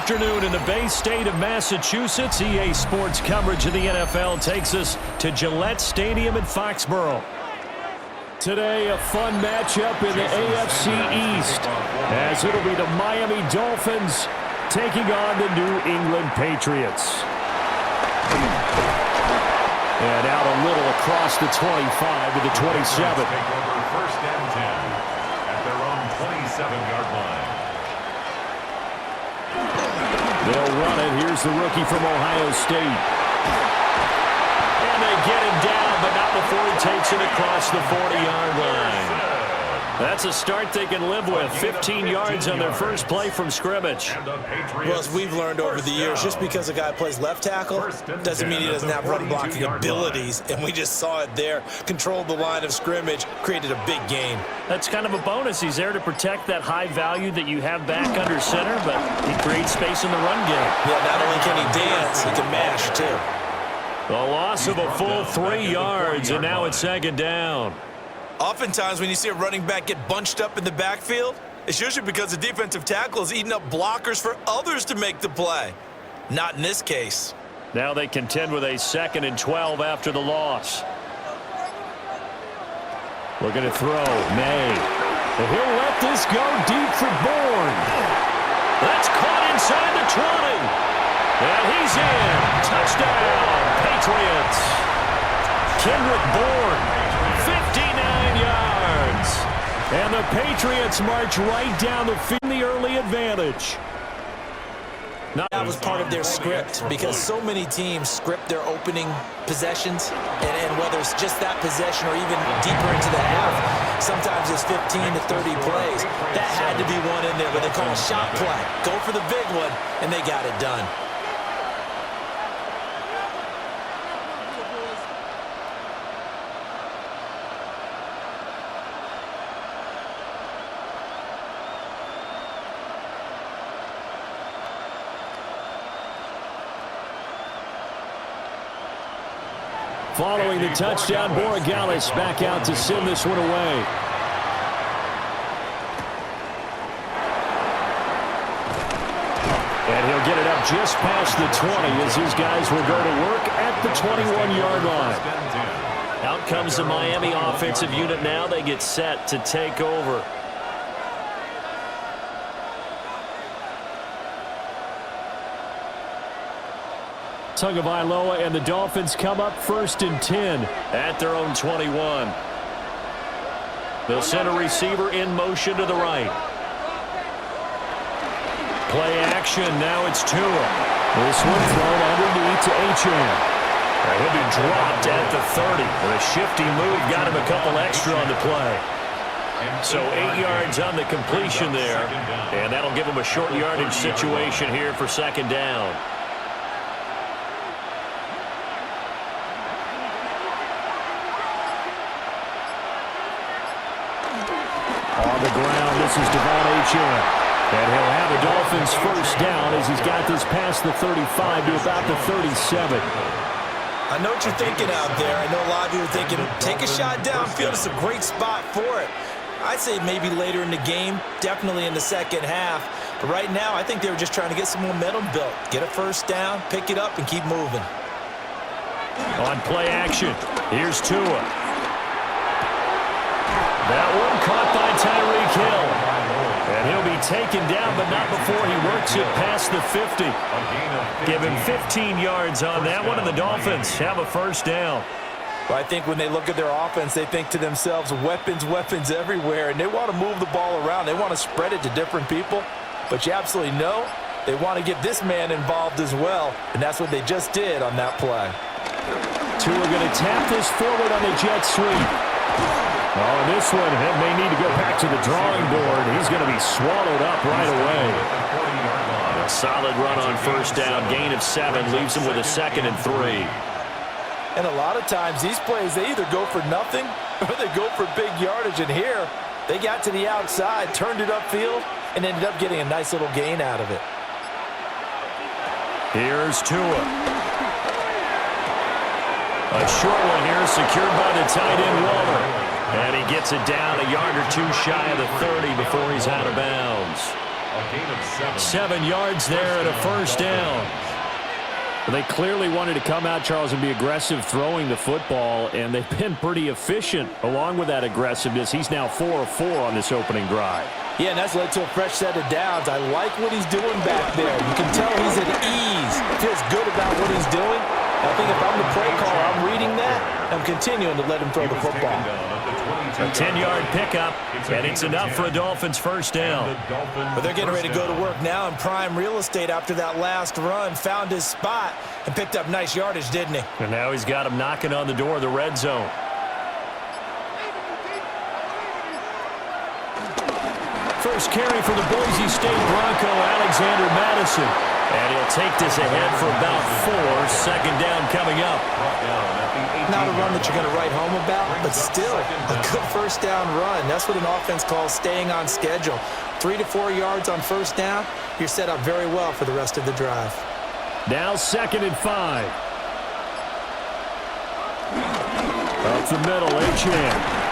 afternoon in the Bay State of Massachusetts. EA Sports coverage of the NFL takes us to Gillette Stadium in Foxborough. Today, a fun matchup in the AFC East, as it'll be the Miami Dolphins taking on the New England Patriots. And out a little across the 25 to the 27. First and 10 at their own 27-yard line. They'll run it. Here's the rookie from Ohio State. And they get him down, but not before he takes it across the 40-yard line. That's a start they can live with. 15 yards on their first play from scrimmage. Well, as we've learned over the years, just because a guy plays left tackle doesn't mean he doesn't have run blocking abilities. And we just saw it there. Controlled the line of scrimmage, created a big gain. That's kind of a bonus. He's there to protect that high value that you have back under center, but he creates space in the run game. Yeah, not only can he dance, he can mash, too. The loss of a full 3 yards, and now it's second down. Oftentimes, when you see a running back get bunched up in the backfield, it's usually because the defensive tackle is eating up blockers for others to make the play. Not in this case. Now they contend with a 2nd and 12 after the loss. Looking to throw. May. And he'll let this go deep for Bourne. That's caught inside the 20. And he's in. Touchdown, Patriots. Kendrick Bourne. 59 yards. And the Patriots march right down the field, the early advantage. That was part of their script because so many teams script their opening possessions, and whether it's just that possession or even deeper into the half, sometimes it's 15 to 30 plays. That had to be one in there, but they call a shot play. Go for the big one, and they got it done. Following the touchdown, Borregales back out to send this one away. And he'll get it up just past the 20 as his guys will go to work at the 21-yard line. Out comes the Miami offensive unit now. They get set to take over. Tagovailoa and the Dolphins come up 1st and 10 at their own 21. They'll send a receiver in motion to the right. Play action. Now it's Tua. This one thrown underneath to H.M. He'll be dropped at the 30. And a shifty move got him a couple extra on the play. So 8 yards on the completion there. And that'll give him a short yardage situation here for second down. On the ground, this is Devon H.M. And he'll have the Dolphins first down as he's got this past the 35 to about the 37. I know what you're thinking out there. I know a lot of you are thinking, take a shot downfield. It's a great spot for it. I'd say maybe later in the game, definitely in the second half. But right now, I think they were just trying to get some momentum built. Get a first down, pick it up, and keep moving. On play action, here's Tua. That one caught by Tyreek Hill. And he'll be taken down, but not before he works it past the 50. Give him 15 yards on that one, and the Dolphins have a first down. Well, I think when they look at their offense, they think to themselves, weapons, weapons everywhere, and they want to move the ball around. They want to spread it to different people. But you absolutely know they want to get this man involved as well, and that's what they just did on that play. Tua going to tap this forward on the jet sweep. Oh, this one may need to go back to the drawing board. He's going to be swallowed up right away. A solid run on first down. Gain of 7 leaves him with a 2nd and 3. And a lot of times these plays, they either go for nothing or they go for big yardage. And here, they got to the outside, turned it upfield, and ended up getting a nice little gain out of it. Here's Tua. A short one here, secured by the tight end Waller. And he gets it down a yard or two shy of the 30 before he's out of bounds. A gain of 7 yards there and a first down. They clearly wanted to come out, Charles, and be aggressive throwing the football, and they've been pretty efficient along with that aggressiveness. He's now 4 of 4 on this opening drive. Yeah, and that's led to a fresh set of downs. I like what he's doing back there. You can tell he's at ease. Feels good about what he's doing. I think if I'm the play caller, I'm reading that. I'm continuing to let him throw the football. A 10-yard pickup, and it's enough for a Dolphins first down. But they're getting ready to go to work now in prime real estate after that last run. Found his spot and picked up nice yardage, didn't he? And now he's got him knocking on the door of the red zone. First carry for the Boise State Bronco, Alexander Madison. And he'll take this ahead for about 4. Second down coming up. Not a run that you're going to write home about, but still a good first down run. That's what an offense calls staying on schedule. 3 to 4 yards on first down, you're set up very well for the rest of the drive. Now 2nd and 5. Up the middle, Achane.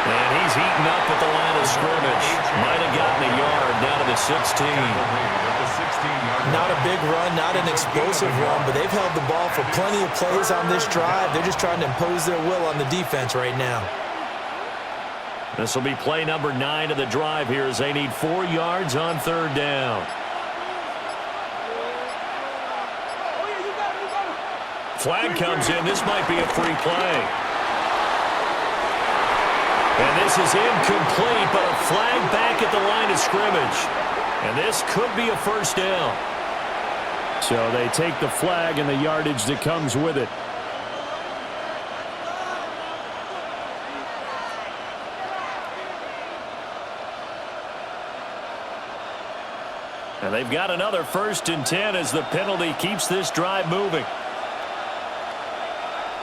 And he's eaten up at the line of scrimmage. Might have gotten a yard down to the 16. Not a big run, not an explosive run, but they've held the ball for plenty of plays on this drive. They're just trying to impose their will on the defense right now. This will be play number 9 of the drive here as they need 4 yards on third down. Flag comes in. This might be a free play. And this is incomplete, but a flag back at the line of scrimmage. And this could be a first down. So they take the flag and the yardage that comes with it. And they've got another 1st and 10 as the penalty keeps this drive moving.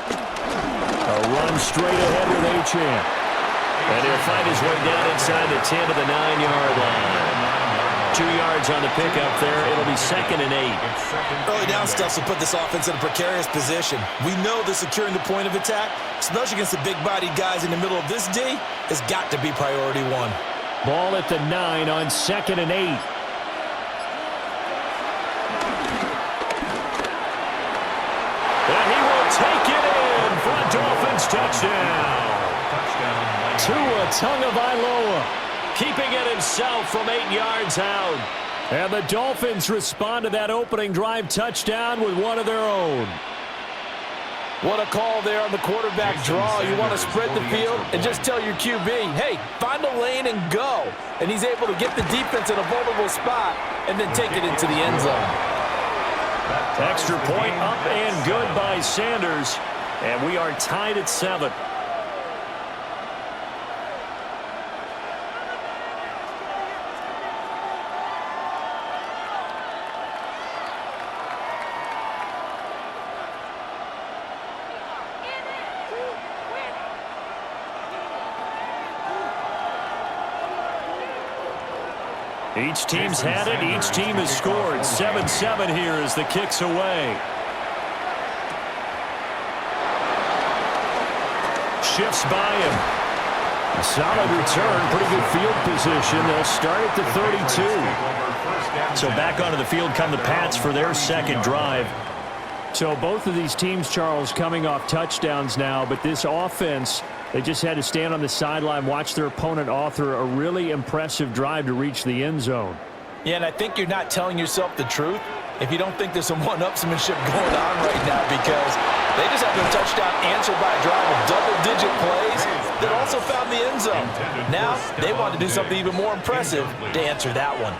A run straight ahead with Achane. And he'll find his way down inside the 10 to the 9-yard line. 2 yards on the pickup there. It'll be 2nd and 8. Early down stuff will put this offense in a precarious position. We know that securing the point of attack, especially against the big-bodied guys in the middle of this D, has got to be priority 1. Ball at the 9 on 2nd and 8. And he will take it in for a Dolphins touchdown. Tua Tagovailoa keeping it himself from 8 yards out. And the Dolphins respond to that opening drive touchdown with one of their own. What a call there on the quarterback draw. You want to spread the field and just tell your QB, hey, find a lane and go. And he's able to get the defense in a vulnerable spot and then take it into the end zone. Extra point up and good by Sanders. And we are tied at 7. Each team's had it. Each team has scored. 7-7 here as the kick's away. Shifts by him. A solid return. Pretty good field position. They'll start at the 32. So back onto the field come the Pats for their second drive. So both of these teams, Charles, coming off touchdowns now, but this offense, they just had to stand on the sideline, watch their opponent author a really impressive drive to reach the end zone. Yeah, and I think you're not telling yourself the truth if you don't think there's some one-upsmanship going on right now, because they just had their touchdown answered by a drive of double-digit plays that also found the end zone. Now they want to do something even more impressive to answer that one.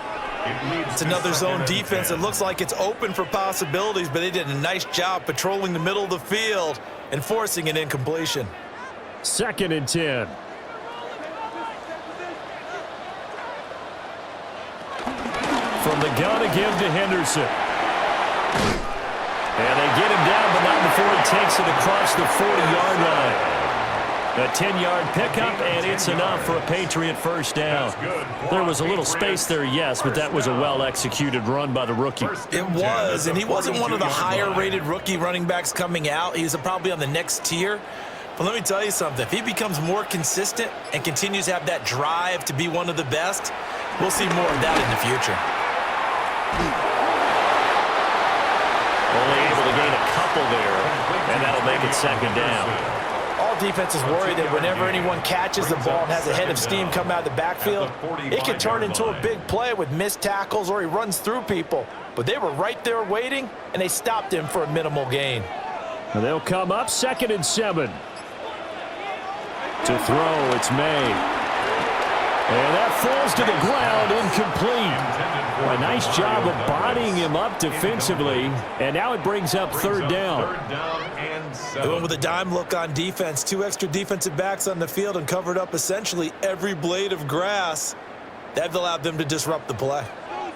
It's another zone defense. It looks like it's open for possibilities, but they did a nice job patrolling the middle of the field and forcing an incompletion. 2nd and 10. From the gun again to Henderson. And they get him down, but not before he takes it across the 40-yard line. A 10-yard pickup, and it's enough for a Patriot first down. There was a little space there, yes, but that was a well-executed run by the rookie. It was, and he wasn't one of the higher-rated rookie running backs coming out. He's probably on the next tier. But let me tell you something. If he becomes more consistent and continues to have that drive to be one of the best, we'll see more of that in the future. Only able to gain a couple there, and that'll make it second down. All defenses worry that whenever anyone catches the ball and has a head of steam come out of the backfield, it can turn into a big play with missed tackles or he runs through people. But they were right there waiting, and they stopped him for a minimal gain. And they'll come up 2nd and 7. To throw, it's May. And that falls to the ground, incomplete. A nice job of bodying him up defensively, and now it brings up 3rd down. They went with a dime look on defense. 2 extra defensive backs on the field and covered up essentially every blade of grass. That allowed them to disrupt the play.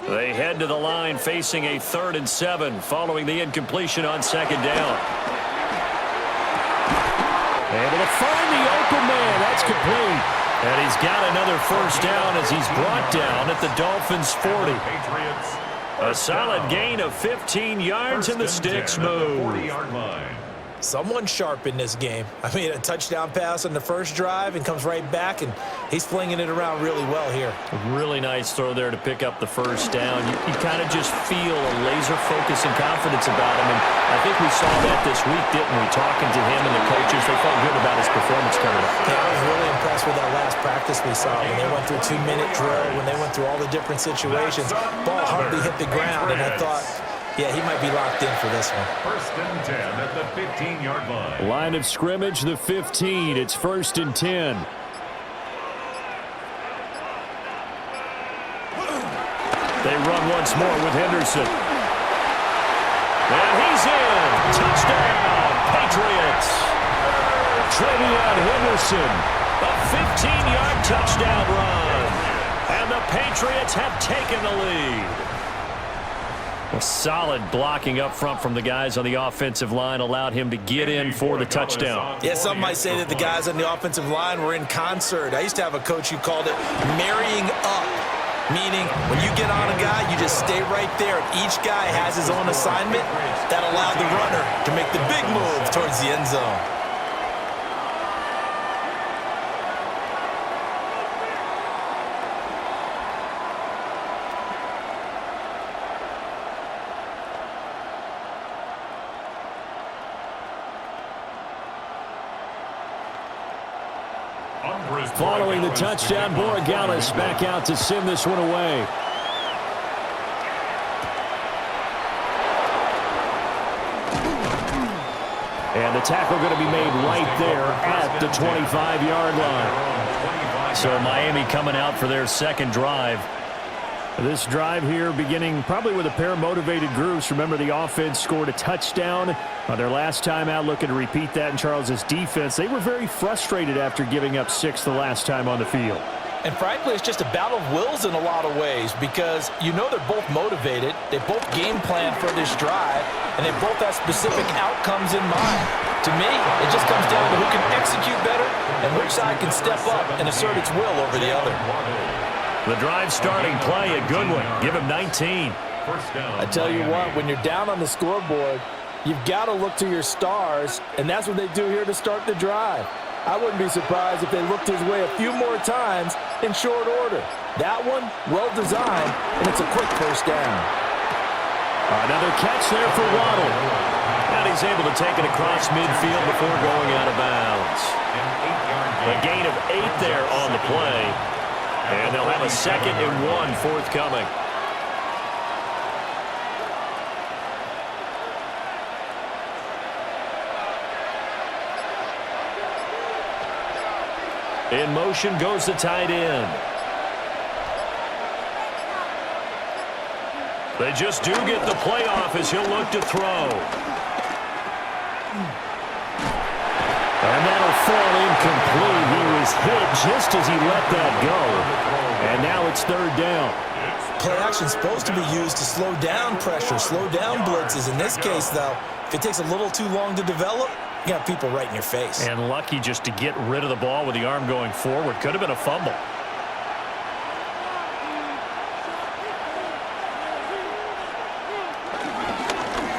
They head to the line facing a 3rd and 7 following the incompletion on 2nd down. Able to find the open man. That's complete. And he's got another 1st down as he's brought down at the Dolphins' 40. A solid gain of 15 yards and the sticks move. Someone sharp in this game. I mean, a touchdown pass on the first drive and comes right back, and he's flinging it around really well here. A really nice throw there to pick up the 1st down. You kind of just feel a laser focus and confidence about him, and I think we saw that this week, didn't we? Talking to him and the coaches, they felt good about his performance coming up. Yeah, I was really impressed with that last practice we saw when they went through a 2-minute drill, when they went through all the different situations. Ball hardly hit the ground, and I thought, yeah, he might be locked in for this one. 1st and 10 at the 15-yard line. Line of scrimmage, the 15. It's 1st and 10. They run once more with Henderson. And he's in. Touchdown, Patriots. Trevion Henderson. A 15-yard touchdown run. And the Patriots have taken the lead. A solid blocking up front from the guys on the offensive line allowed him to get in for the touchdown. Yeah, some might say that the guys on the offensive line were in concert. I used to have a coach who called it marrying up, meaning when you get on a guy, you just stay right there. Each guy has his own assignment that allowed the runner to make the big move towards the end zone. Following the touchdown, Borregales back out to send this one away. And the tackle going to be made right there at the 25-yard line. So Miami coming out for their 2nd drive. This drive here beginning probably with a pair of motivated groups. Remember, the offense scored a touchdown on their last time out, looking to repeat that in Charles's defense. They were very frustrated after giving up 6 the last time on the field. And frankly, it's just a battle of wills in a lot of ways because you know they're both motivated, they both game plan for this drive, and they both have specific outcomes in mind. To me, it just comes down to who can execute better and which side can step up and assert its will over the other. The drive starting play, a good one. Give him 19. I tell you what, when you're down on the scoreboard, you've got to look to your stars, and that's what they do here to start the drive. I wouldn't be surprised if they looked his way a few more times in short order. That one, well designed, and it's a quick 1st down. Another catch there for Waddle. And he's able to take it across midfield before going out of bounds. A gain of 8 there on the play. And they'll have a 2nd and 1 forthcoming. In motion goes the tight end. They just do get the play off as he'll look to throw. And that'll fall incomplete. He was hit just as he let that go. And now it's 3rd down. Play action is supposed to be used to slow down pressure, slow down blitzes. In this case, though, if it takes a little too long to develop, you got people right in your face. And lucky just to get rid of the ball with the arm going forward. Could have been a fumble.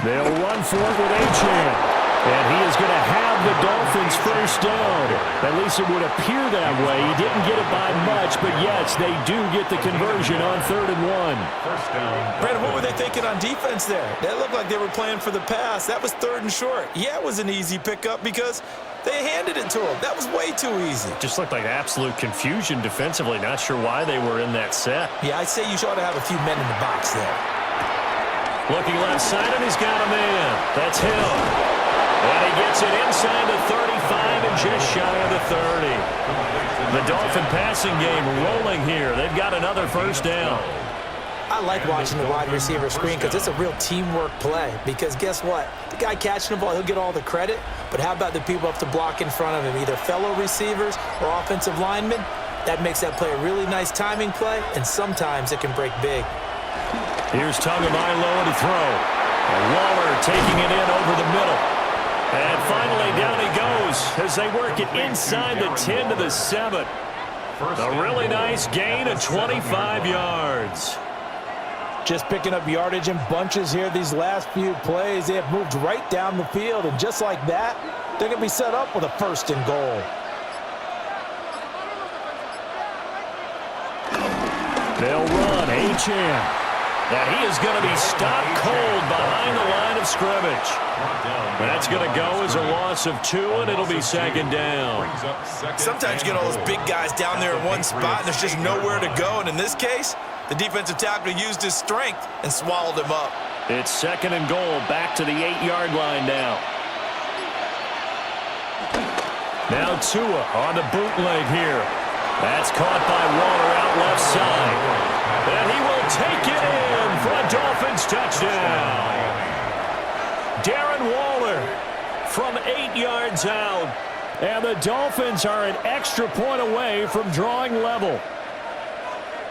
They'll run for it with Achane. And he is going to have the Dolphins first down. At least it would appear that way. He didn't get it by much, but yes, they do get the conversion on 3rd and 1. First down. Brandon, what were they thinking on defense there? That looked like they were playing for the pass. That was 3rd and short. Yeah, it was an easy pickup because they handed it to him. That was way too easy. Just looked like absolute confusion defensively. Not sure why they were in that set. Yeah, I'd say you ought to have a few men in the box there. Looking left side, and he's got a man. That's Hill. And he gets it inside the 35 and just shy of the 30. The Dolphin passing game rolling here. They've got another first down. I like watching the wide receiver screen because it's a real teamwork play. Because guess what? The guy catching the ball, he'll get all the credit. But how about the people up to block in front of him, either fellow receivers or offensive linemen? That makes that play a really nice timing play, and sometimes it can break big. Here's Tagovailoa to throw. And Waller taking it in over the middle. And finally down he goes as they work it inside the 10 to the 7. A really nice gain of 25 yards. Just picking up yardage in bunches here these last few plays. They have moved right down the field, and just like that, they're going to be set up with a 1st and goal. They'll run Achane. And he is going to be stopped cold behind the line of scrimmage. That's going to go as a loss of 2, and it'll be 2nd down. Sometimes you get all those big guys down there in one spot, and there's just nowhere to go. And in this case, the defensive tackle used his strength and swallowed him up. It's 2nd and goal, back to the 8-yard line now. Now Tua on the bootleg here. That's caught by Waller out left side. And he will take it in for a Dolphins touchdown. Darren Waller from 8 yards out. And the Dolphins are an extra point away from drawing level.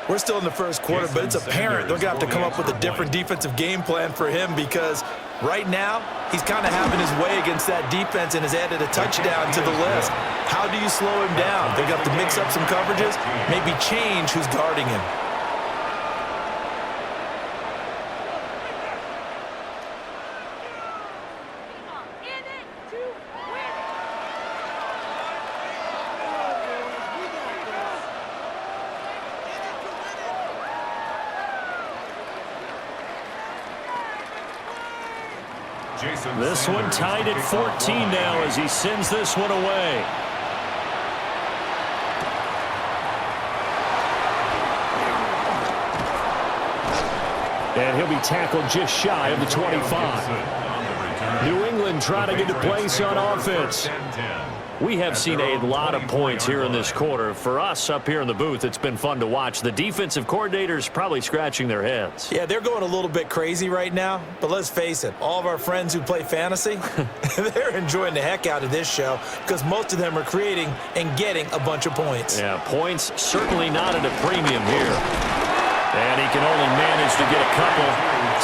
We're still in the first quarter, but it's apparent they're going to have to come up with a different defensive game plan for him because right now he's kind of having his way against that defense and has added a touchdown to the list. How do you slow him down? They're going to have to mix up some coverages, maybe change who's guarding him. This one tied at 14 now as he sends this one away. And he'll be tackled just shy of the 25. New England trying to get the place on offense. We have seen a lot of points here in this quarter. For us up here in the booth, it's been fun to watch. The defensive coordinators probably scratching their heads. Yeah, they're going a little bit crazy right now. But let's face it, all of our friends who play fantasy, they're enjoying the heck out of this show because most of them are creating and getting a bunch of points. Yeah, points certainly not at a premium here. And he can only manage to get a couple.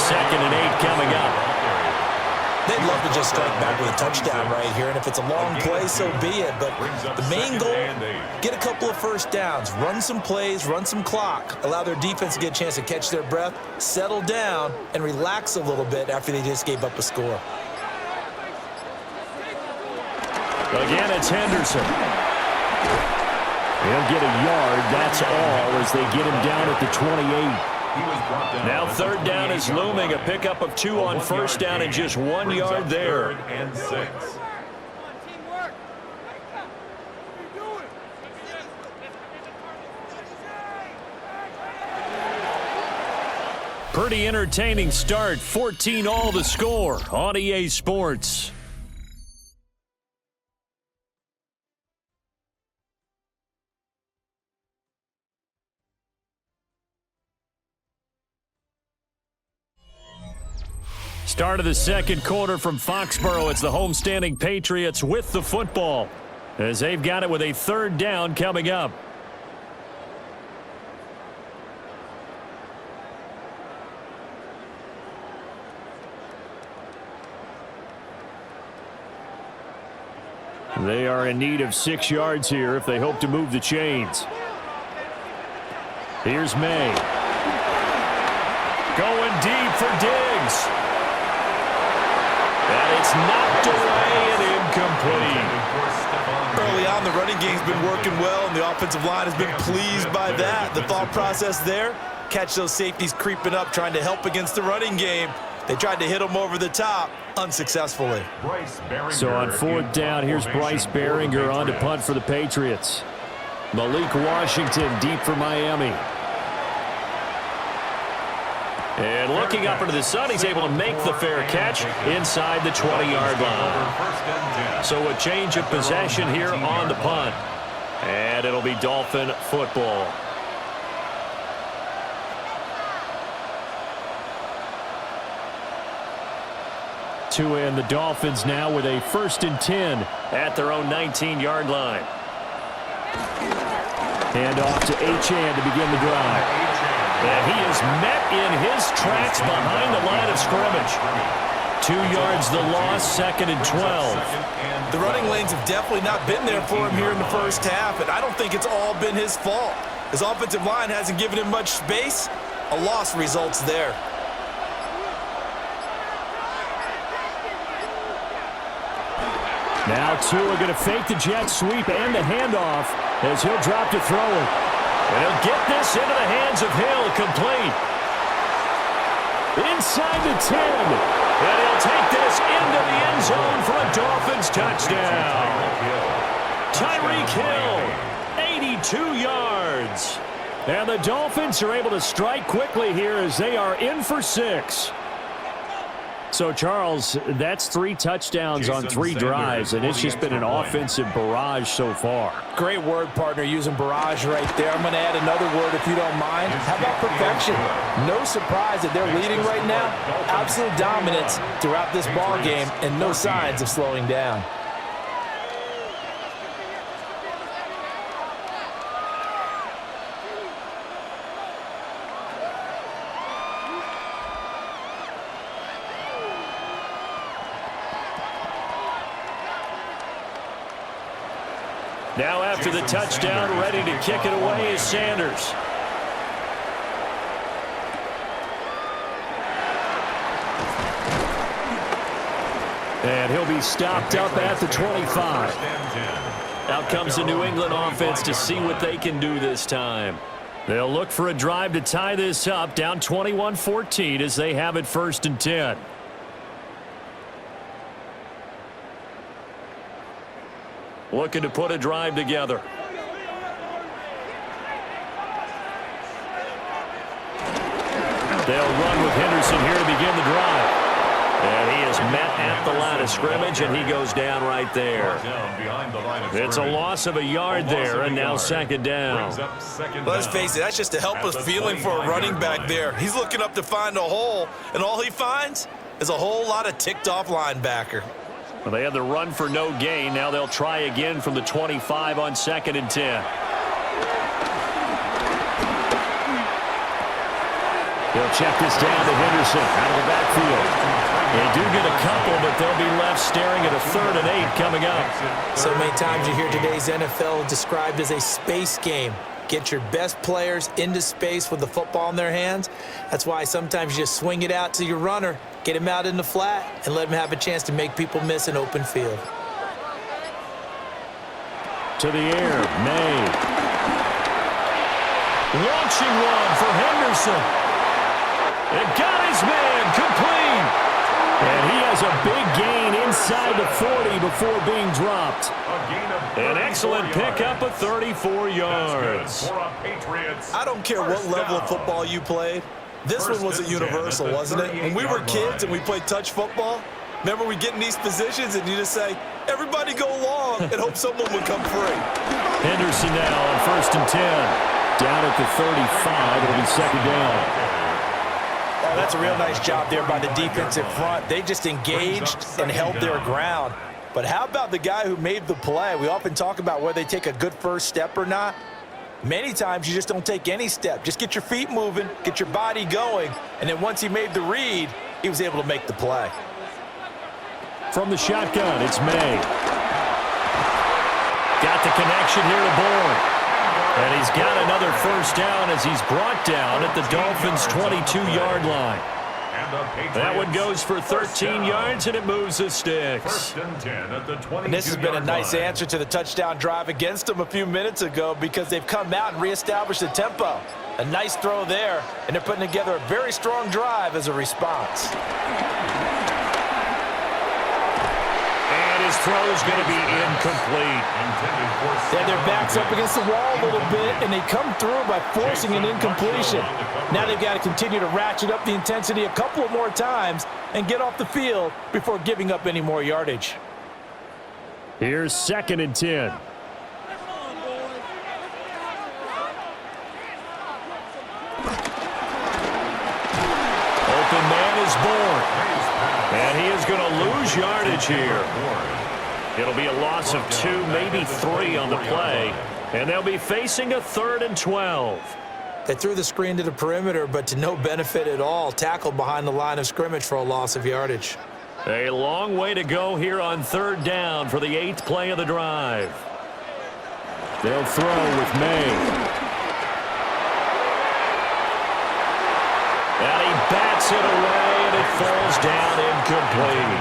2nd and 8 coming up. They'd love to just strike back with a touchdown right here, and if it's a long play, so be it. But the main goal, get a couple of first downs, run some plays, run some clock, allow their defense to get a chance to catch their breath, settle down, and relax a little bit after they just gave up a score. Again, it's Henderson. He'll get a yard, that's all, as they get him down at the 28. Now 3rd down is looming, a pickup of 2 on 1st down and just 1 yard there. And 6. Pretty entertaining start, 14-all the score on EA Sports. Start of the 2nd quarter from Foxborough. It's the homestanding Patriots with the football as they've got it with a 3rd down coming up. They are in need of 6 yards here if they hope to move the chains. Here's May. Going deep for Diggs. And it's knocked away been working well, and the offensive line has been pleased by that. The thought process there, catch those safeties creeping up, trying to help against the running game. They tried to hit them over the top, unsuccessfully. So on fourth down, here's Bryce Behringer on to punt for the Patriots. Malik Washington deep for Miami. And looking up into the sun, he's able to make the fair catch inside the 20-yard line. So a change of possession here on the punt. And it'll be Dolphin football. To end the Dolphins now with a 1st and 10 at their own 19-yard line. Hand off to Achane to begin the drive. And he is met in his tracks behind the line of scrimmage. 2 yards the loss, 2nd and 12. The running lanes have definitely not been there for him here in the first half, and I don't think it's all been his fault. His offensive line hasn't given him much space. A loss results there. Now Tua going to fake the jet sweep and the handoff as he'll drop to throw it. And he'll get this into the hands of Hill, complete. Inside the 10. And he'll take this into the end zone for a Dolphins touchdown. Tyreek Hill, 82 yards. And the Dolphins are able to strike quickly here as they are in for 6. So, Charles, that's 3 touchdowns on 3 drives, and it's just been an offensive barrage so far. Great word, partner, using barrage right there. I'm going to add another word if you don't mind. How about perfection? No surprise that they're leading right now. Absolute dominance throughout this ball game and no signs of slowing down. Now after the touchdown, ready to kick it away is Sanders. And he'll be stopped up at the 25. Out comes the New England offense to see what they can do this time. They'll look for a drive to tie this up, down 21-14 as they have it 1st and 10. Looking to put a drive together. They'll run with Henderson here to begin the drive. And he is met at the line of scrimmage, and he goes down right there. It's a loss of a yard there, and now 2nd down. Let's face it, that's just a helpless feeling for a running back there. He's looking up to find a hole, and all he finds is a whole lot of ticked-off linebacker. Well, they had the run for no gain. Now they'll try again from the 25 on 2nd and 10. They'll check this down to Henderson out of the backfield. They do get a couple, but they'll be left staring at a 3rd and 8 coming up. So many times you hear today's NFL described as a space game. Get your best players into space with the football in their hands. That's why sometimes you just swing it out to your runner, get him out in the flat, and let him have a chance to make people miss an open field. To the air, May. Launching one for Henderson. And got his man complete. And he has a big gain inside the 40 before being dropped. An excellent pickup of 34 yards. I don't care what level of football you played. This one was a universal, wasn't it? When we were kids and we played touch football, remember we get in these positions and you just say, everybody go long, and hope someone would come free. Henderson now on 1st and 10. Down at the 35, it'll be 2nd down. Oh, that's a real nice job there by the defensive front. They just engaged and held their ground. But how about the guy who made the play? We often talk about whether they take a good first step or not. Many times you just don't take any step. Just get your feet moving, get your body going, and then once he made the read, he was able to make the play. From the shotgun, it's May. Got the connection here to Bourne. And he's got another 1st down as he's brought down at the Dolphins' 22-yard line. And the Patriots. That one goes for 13 yards, and it moves the sticks. First and 10 at the 22-yard line. And this has been a nice answer to the touchdown drive against them a few minutes ago because they've come out and reestablished the tempo. A nice throw there, and they're putting together a very strong drive as a response. And his throw is going to be incomplete. Yeah, their back's up against the wall a little bit, and they come through by forcing an incompletion. Now they've got to continue to ratchet up the intensity a couple of more times and get off the field before giving up any more yardage. Here's 2nd and 10. Open man is born. And he is going to lose yardage here. It'll be a loss of 2, maybe 3 on the play. And they'll be facing a 3rd and 12. They threw the screen to the perimeter, but to no benefit at all. Tackled behind the line of scrimmage for a loss of yardage. A long way to go here on 3rd down for the 8th play of the drive. They'll throw with May. And he bats it away, and it falls down incomplete.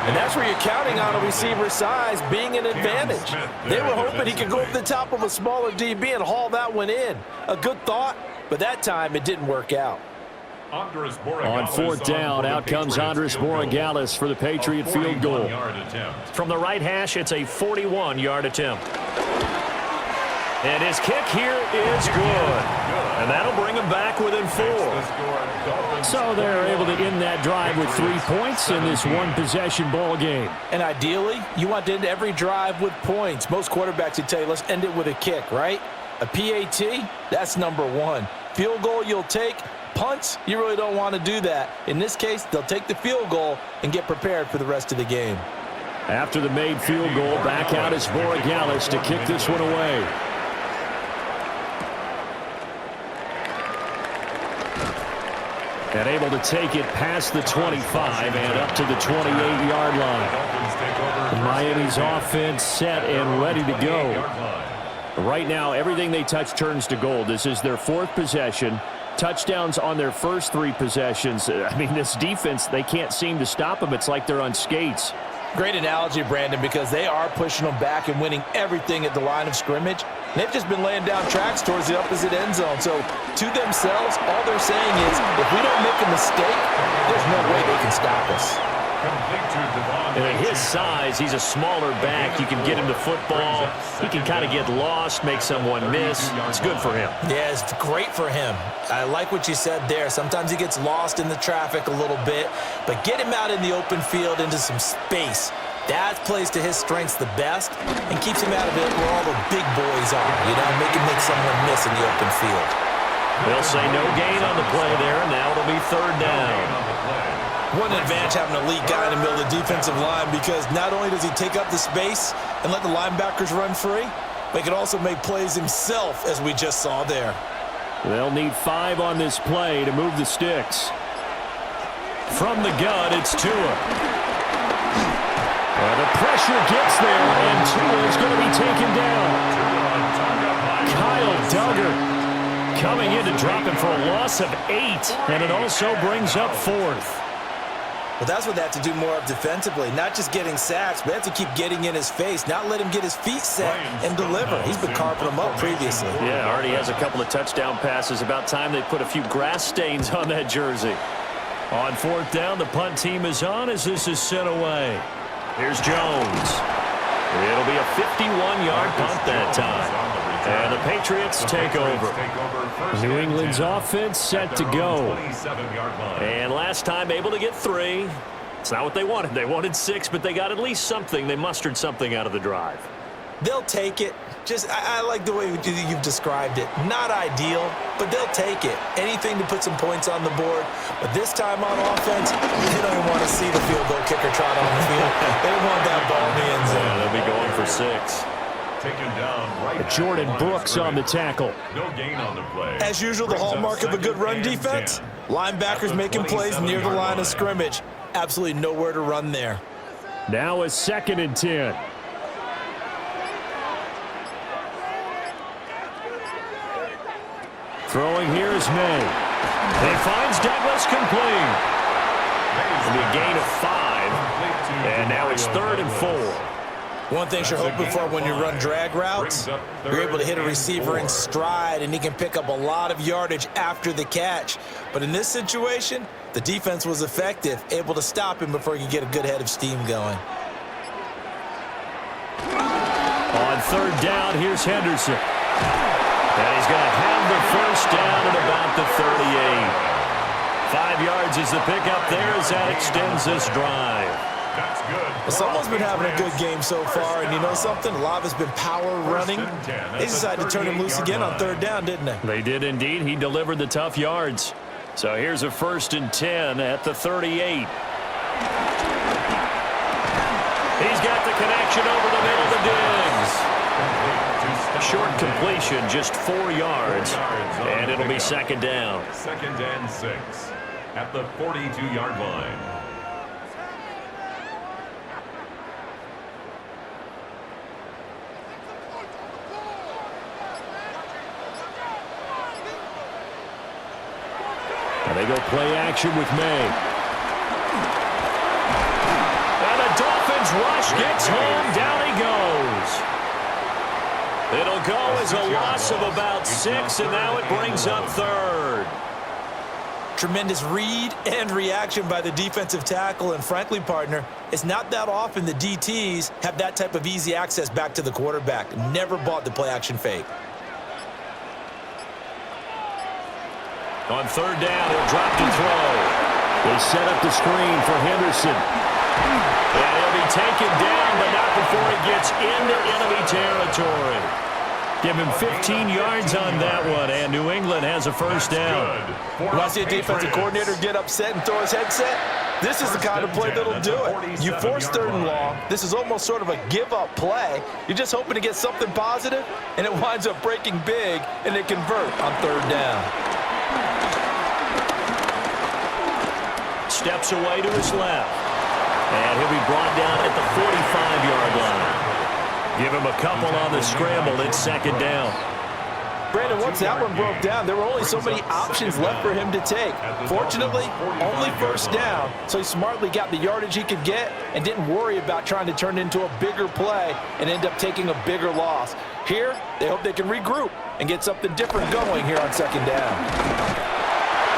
And that's where you're counting on a receiver's size being an advantage. They were hoping he could go over the top of a smaller DB and haul that one in. A good thought, but that time it didn't work out. On 4th down, out comes Andres Borregales for the Patriot field goal. From the right hash, it's a 41-yard attempt. And his kick here is good. And that'll bring him back within 4. So they're able to end that drive with 3 points in this one-possession ball game. And ideally, you want to end every drive with points. Most quarterbacks would tell you, let's end it with a kick, right? A PAT, that's number 1. Field goal you'll take. Punts, you really don't want to do that. In this case, they'll take the field goal and get prepared for the rest of the game. After the made field goal, back out is Borregales to kick this one away. And able to take it past the 25 and up to the 28-yard line. Miami's offense set and ready to go. Right now, everything they touch turns to gold. This is their 4th possession. Touchdowns on their first 3 possessions. I mean, this defense, they can't seem to stop them. It's like they're on skates. Great analogy, Brandon, because they are pushing them back and winning everything at the line of scrimmage. They've just been laying down tracks towards the opposite end zone. So, to themselves, all they're saying is, if we don't make a mistake, there's no way they can stop us. And at his size, he's a smaller back. You can get him the football. He can kind of get lost, make someone miss. It's good for him. Yeah, it's great for him. I like what you said there. Sometimes he gets lost in the traffic a little bit, but get him out in the open field into some space. That plays to his strengths the best and keeps him out of it where all the big boys are. You know, make someone miss in the open field. They'll say no gain on the play there, and now it'll be 3rd down. One advantage having an elite guy in the middle of the defensive line because not only does he take up the space and let the linebackers run free, but he can also make plays himself, as we just saw there. They'll need 5 on this play to move the sticks. From the gun, it's Tua. The pressure gets there, and Tua is going to be taken down. Kyle Duggar coming in to drop him for a loss of 8, and it also brings up 4th. Well, that's what they have to do more of defensively, not just getting sacks, but they have to keep getting in his face, not let him get his feet set and deliver. He's been carving them up previously. Yeah, already has a couple of touchdown passes. About time they put a few grass stains on that jersey. On 4th down, the punt team is on as this is sent away. Here's Jones. It'll be a 51-yard punt that time. And the Patriots take over. New England's offense set to go. And last time able to get 3. It's not what they wanted. They wanted 6, but they got at least something. They mustered something out of the drive. They'll take it. I like the way you've described it. Not ideal, but they'll take it. Anything to put some points on the board. But this time on offense, they don't even want to see the field goal kicker trot on the field. They want that ball in the end zone. Yeah, they'll be going for 6. Taken down right Jordan Brooks on the tackle. No gain on the play. As usual, the hallmark of a good run defense, linebackers making plays near the line of scrimmage. Absolutely nowhere to run there. Now a 2nd and 10. Throwing here is May. He finds Douglas complete. It'll be a gain of 5. And now it's 3rd and 4. One thing you're hoping for when you run drag routes, you're able to hit a receiver in stride, and he can pick up a lot of yardage after the catch. But in this situation, the defense was effective, able to stop him before he could get a good head of steam going. On 3rd down, here's Henderson. And he's going to have the 1st down at about the 38. 5 yards is the pickup there as that extends this drive. That's good. Someone's been having a good game so far, and you know something? A lot of it's been power running. They decided to turn him loose again on 3rd down, didn't they? They did indeed. He delivered the tough yards. So here's a 1st and 10 at the 38. He's got the connection over the middle to Diggs. Short completion, just 4 yards, and it'll be 2nd down. 2nd and 6 at the 42-yard line. And they go play action with May. And the Dolphins rush gets home. Down he goes. It'll go as a loss of about 6, and now it brings up 3rd. Tremendous read and reaction by the defensive tackle, and frankly, partner, it's not that often the DTs have that type of easy access back to the quarterback. Never bought the play action fake. On 3rd down, he'll drop to throw. They set up the screen for Henderson. And he'll be taken down, but not before he gets into enemy territory. Give him 15 yards on that one, and New England has a 1st down. When I see a defensive coordinator get upset and throw his headset, this is the kind of play that'll do it. You force 3rd and long. This is almost sort of a give-up play. You're just hoping to get something positive, and it winds up breaking big, and they convert on 3rd down. Steps away to his left. And he'll be brought down at the 45-yard line. Give him a couple on the scramble. It's 2nd down. Brandon, once that one broke down, there were only so many options left for him to take. Fortunately, only 1st down, so he smartly got the yardage he could get and didn't worry about trying to turn it into a bigger play and end up taking a bigger loss. Here, they hope they can regroup and get something different going here on 2nd down.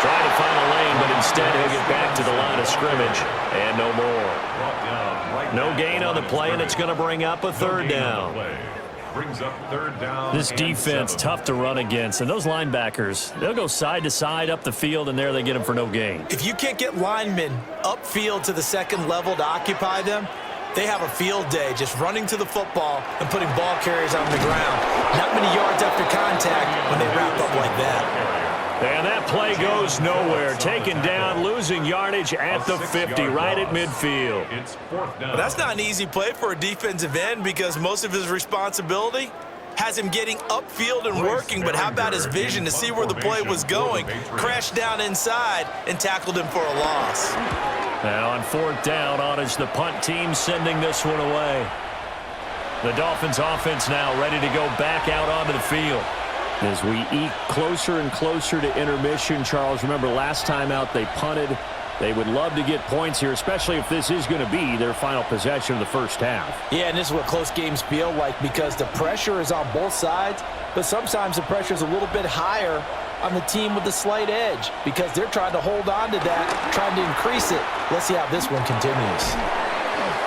Trying to find a lane, but instead he'll get back to the line of scrimmage, and no more. No gain on the play, and it's going to bring up a 3rd down. Brings up 3rd down. This defense, tough to run against, and those linebackers, they'll go side to side up the field, and there they get them for no gain. If you can't get linemen upfield to the 2nd level to occupy them, they have a field day just running to the football and putting ball carriers on the ground. Not many yards after contact when they wrap up like that. And that play goes nowhere. Taken down, losing yardage at the 50, right at midfield. It's 4th down. But that's not an easy play for a defensive end because most of his responsibility has him getting upfield and working, but how about his vision to see where the play was going? Crashed down inside and tackled him for a loss. Now on 4th down, on is the punt team sending this one away. The Dolphins offense now ready to go back out onto the field. As we eke closer and closer to intermission, Charles, remember last time out they punted. They would love to get points here, especially if this is going to be their final possession of the 1st half. Yeah, and this is what close games feel like because the pressure is on both sides, but sometimes the pressure is a little bit higher on the team with the slight edge because they're trying to hold on to that, trying to increase it. Let's see how this one continues.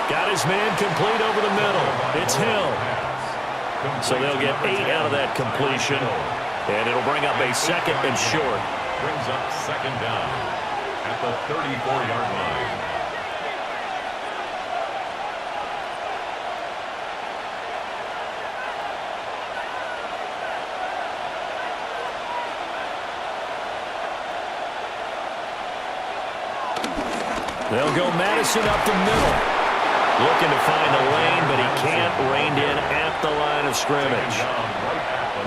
Got his man complete over the middle. It's Hill. So they'll get 8 out of that completion, and it'll bring up a 2nd and short. Brings up 2nd down at the 34-yard line. They'll go Madison up the middle. Looking to find a lane, but he can't rein in at the line of scrimmage.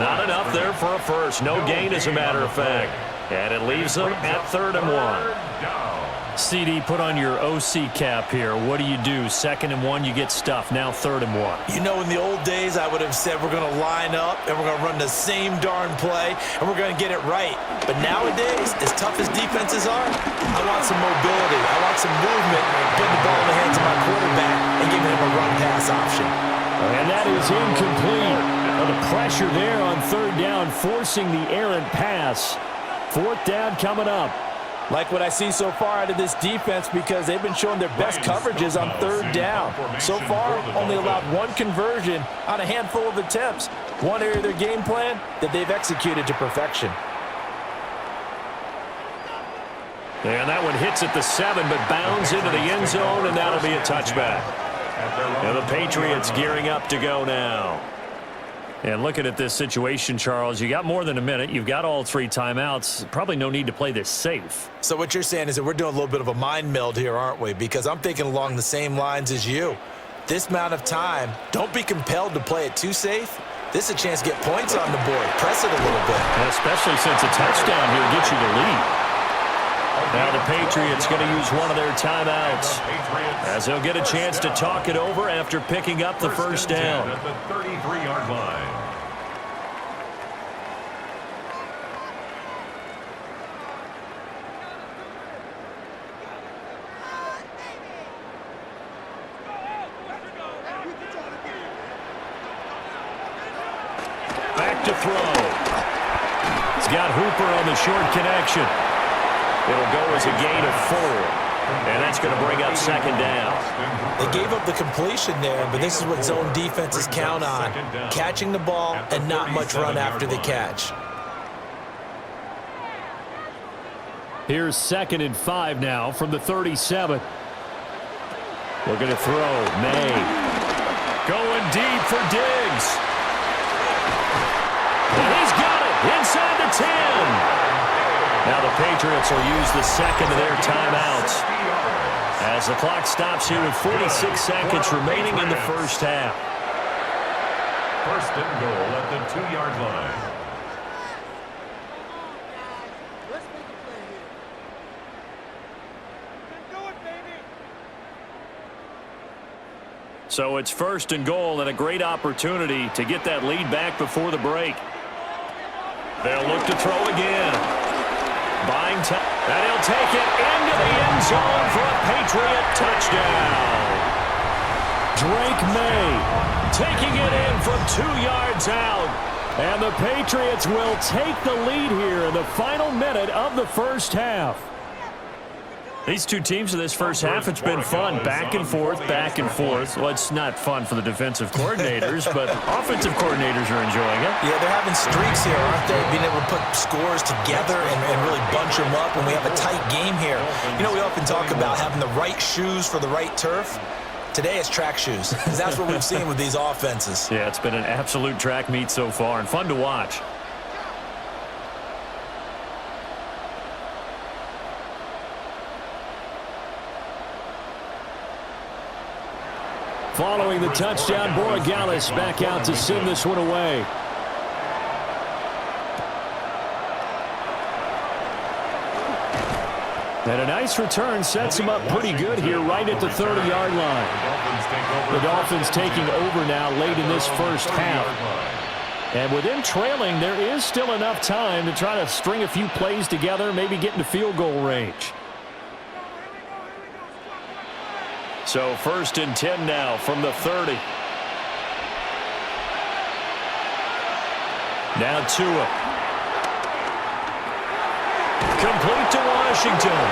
Not enough there for a 1st. No gain, as a matter of fact. And it leaves them at 3rd and 1. CD, put on your OC cap here. What do you do? 2nd and 1, you get stuffed. Now 3rd and 1. You know, in the old days, I would have said we're going to line up and we're going to run the same darn play and we're going to get it right. But nowadays, as tough as defenses are, I want some mobility. I want some movement, getting the ball in the hands of my quarterback and giving him a run-pass option. And that is incomplete. Well, the pressure there on 3rd down, forcing the errant pass. 4th down coming up. Like what I see so far out of this defense because they've been showing their best coverages on 3rd down. So far, only allowed 1 conversion on a handful of attempts. One area of their game plan that they've executed to perfection. And that one hits at the 7, but bounds into the end zone, and that'll be a touchback. And the Patriots gearing up to go now. And looking at this situation, Charles, you got more than a minute. You've got all 3 timeouts. Probably no need to play this safe. So what you're saying is that we're doing a little bit of a mind meld here, aren't we? Because I'm thinking along the same lines as you. This amount of time, don't be compelled to play it too safe. This is a chance to get points on the board. Press it a little bit. And especially since a touchdown here gets you the lead. Now the Patriots going to use one of their timeouts as they'll get a chance to talk it over after picking up the 1st down. At the 33-yard line. Back to throw. He's got Hooper on the short connection. It'll go as a gain of 4. And that's going to bring up 2nd down. They gave up the completion there, but this is what zone defenses count on. Catching the ball and not much run after the catch. Here's 2nd and 5 now from the 37. Looking to throw. May. Going deep for Diggs. And he's got it inside the 10. Now the Patriots will use the 2nd of their timeouts as the clock stops here with 46 seconds remaining in the 1st half. 1st and goal at the 2-yard line. So it's 1st and goal and a great opportunity to get that lead back before the break. They'll look to throw again. Buying time, and he'll take it into the end zone for a Patriot touchdown. Drake May taking it in from 2 yards out. And the Patriots will take the lead here in the final minute of the 1st half. These 2 teams in this 1st half, it's been fun. Back and forth, back and forth. Well, it's not fun for the defensive coordinators, but offensive coordinators are enjoying it. Yeah, they're having streaks here, aren't they? Being able to put scores together and really bunch them up when we have a tight game here. You know, we often talk about having the right shoes for the right turf. Today it's track shoes, because that's what we've seen with these offenses. Yeah, it's been an absolute track meet so far and fun to watch. Following the touchdown, Borregales back out to send this one away. And a nice return sets him up pretty good here right at the 30-yard line. The Dolphins taking over now late in this 1st half. And with them trailing, there is still enough time to try to string a few plays together, maybe get into field goal range. So 1st and 10 now from the 30. Now Tua. Complete to Washington.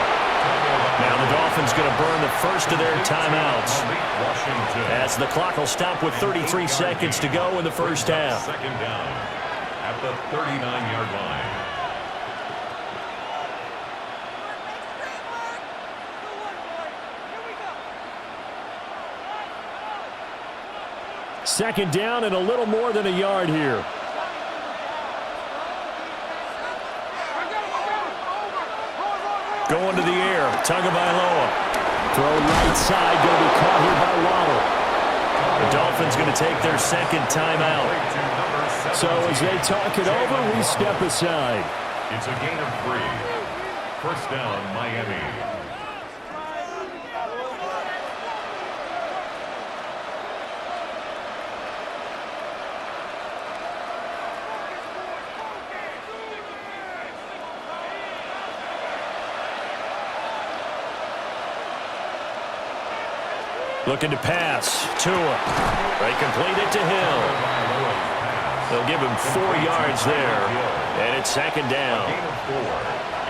Now the Dolphins going to burn the 1st of their timeouts as the clock will stop with 33 seconds to go in the 1st half. 2nd down at the 39-yard line. Second down and a little more than a yard here. Going to the air, Tagovailoa. Throw right side, going to be caught here by Waddle. The Dolphins going to take their 2nd timeout. So as they talk it over, we step aside. It's a gain of 3. 1st down, Miami. Looking to pass. Tua. They complete it to Hill. They'll give him 4 yards there. And it's second down. Gain of 4.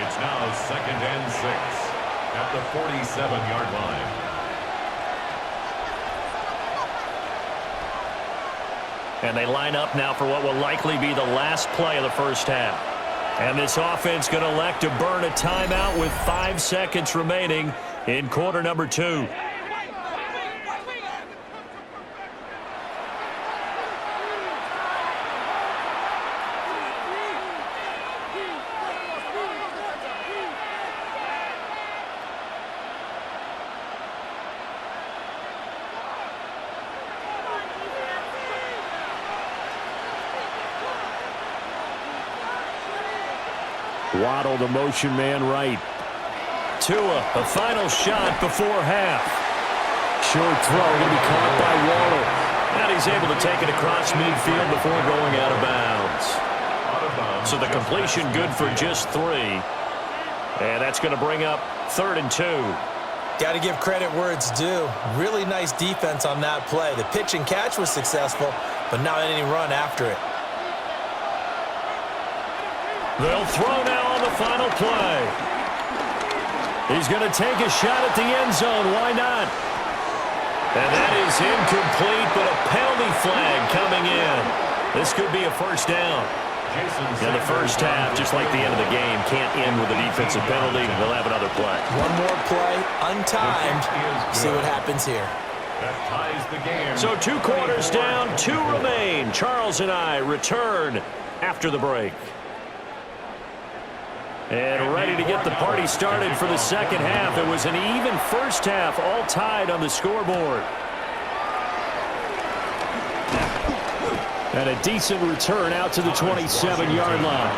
It's now second and 6 at the 47-yard line. And they line up now for what will likely be the last play of the first half. And this offense going to elect to burn a timeout with 5 seconds remaining in quarter number 2. Waddle, the motion man right. Tua, a final shot before half. Short throw going to be caught by Waddle. And he's able to take it across midfield before going out of bounds. So the completion good for just 3. And that's going to bring up 3rd and 2. Got to give credit where it's due. Really nice defense on that play. The pitch and catch was successful, but not any run after it. They'll throw now on the final play. He's going to take a shot at the end zone. Why not? And that is incomplete, but a penalty flag coming in. This could be a first down. And the first half, just like the end of the game, can't end with a defensive penalty. They'll have another play. One more play, untimed. See what happens here. That ties the game. So 2 quarters down, 2 remain. Charles and I return after the break. And ready to get the party started for the second half. It was an even first half, all tied on the scoreboard. And a decent return out to the 27-yard line.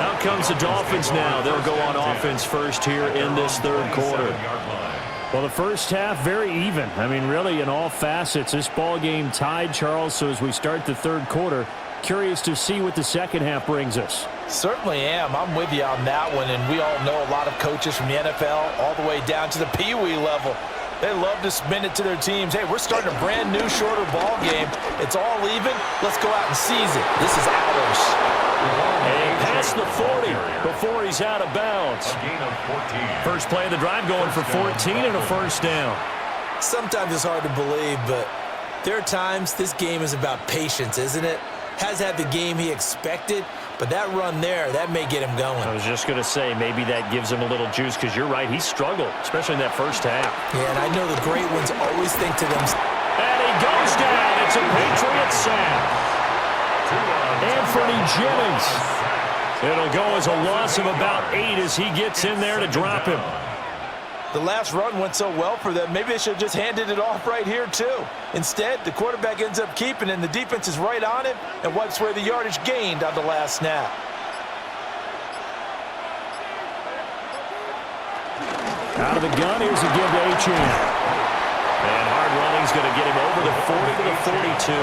Out comes the Dolphins now. They'll go on offense first here in this 3rd quarter. Well, the first half, very even. I mean, really, in all facets, this ball game tied, Charles. So as we start the 3rd quarter, curious to see what the second half brings us. Certainly am. I'm with you on that one, and we all know a lot of coaches from the NFL all the way down to the Pee Wee level. They love to spin it to their teams. Hey, we're starting a brand new, shorter ball game. It's all even. Let's go out and seize it. This is ours. And past the 40 before he's out of bounds. First play of the drive going for 14 and a first down. Sometimes it's hard to believe, but there are times this game is about patience, isn't it? Has had the game he expected, but that run there, that may get him going. I was just going to say, maybe that gives him a little juice, because you're right, he struggled, especially in that first half. Yeah, and I know the great ones always think to themselves. And he goes down. It's a Patriot sack. Anthony Jennings. It'll go as a loss of about 8 as he gets in there to drop him. The last run went so well for them, maybe they should have just handed it off right here, too. Instead, the quarterback ends up keeping it, and the defense is right on him and wipes away the yardage gained on the last snap. Out of the gun, here's a give to Achane. And hard running's going to get him over the 40 to the 42.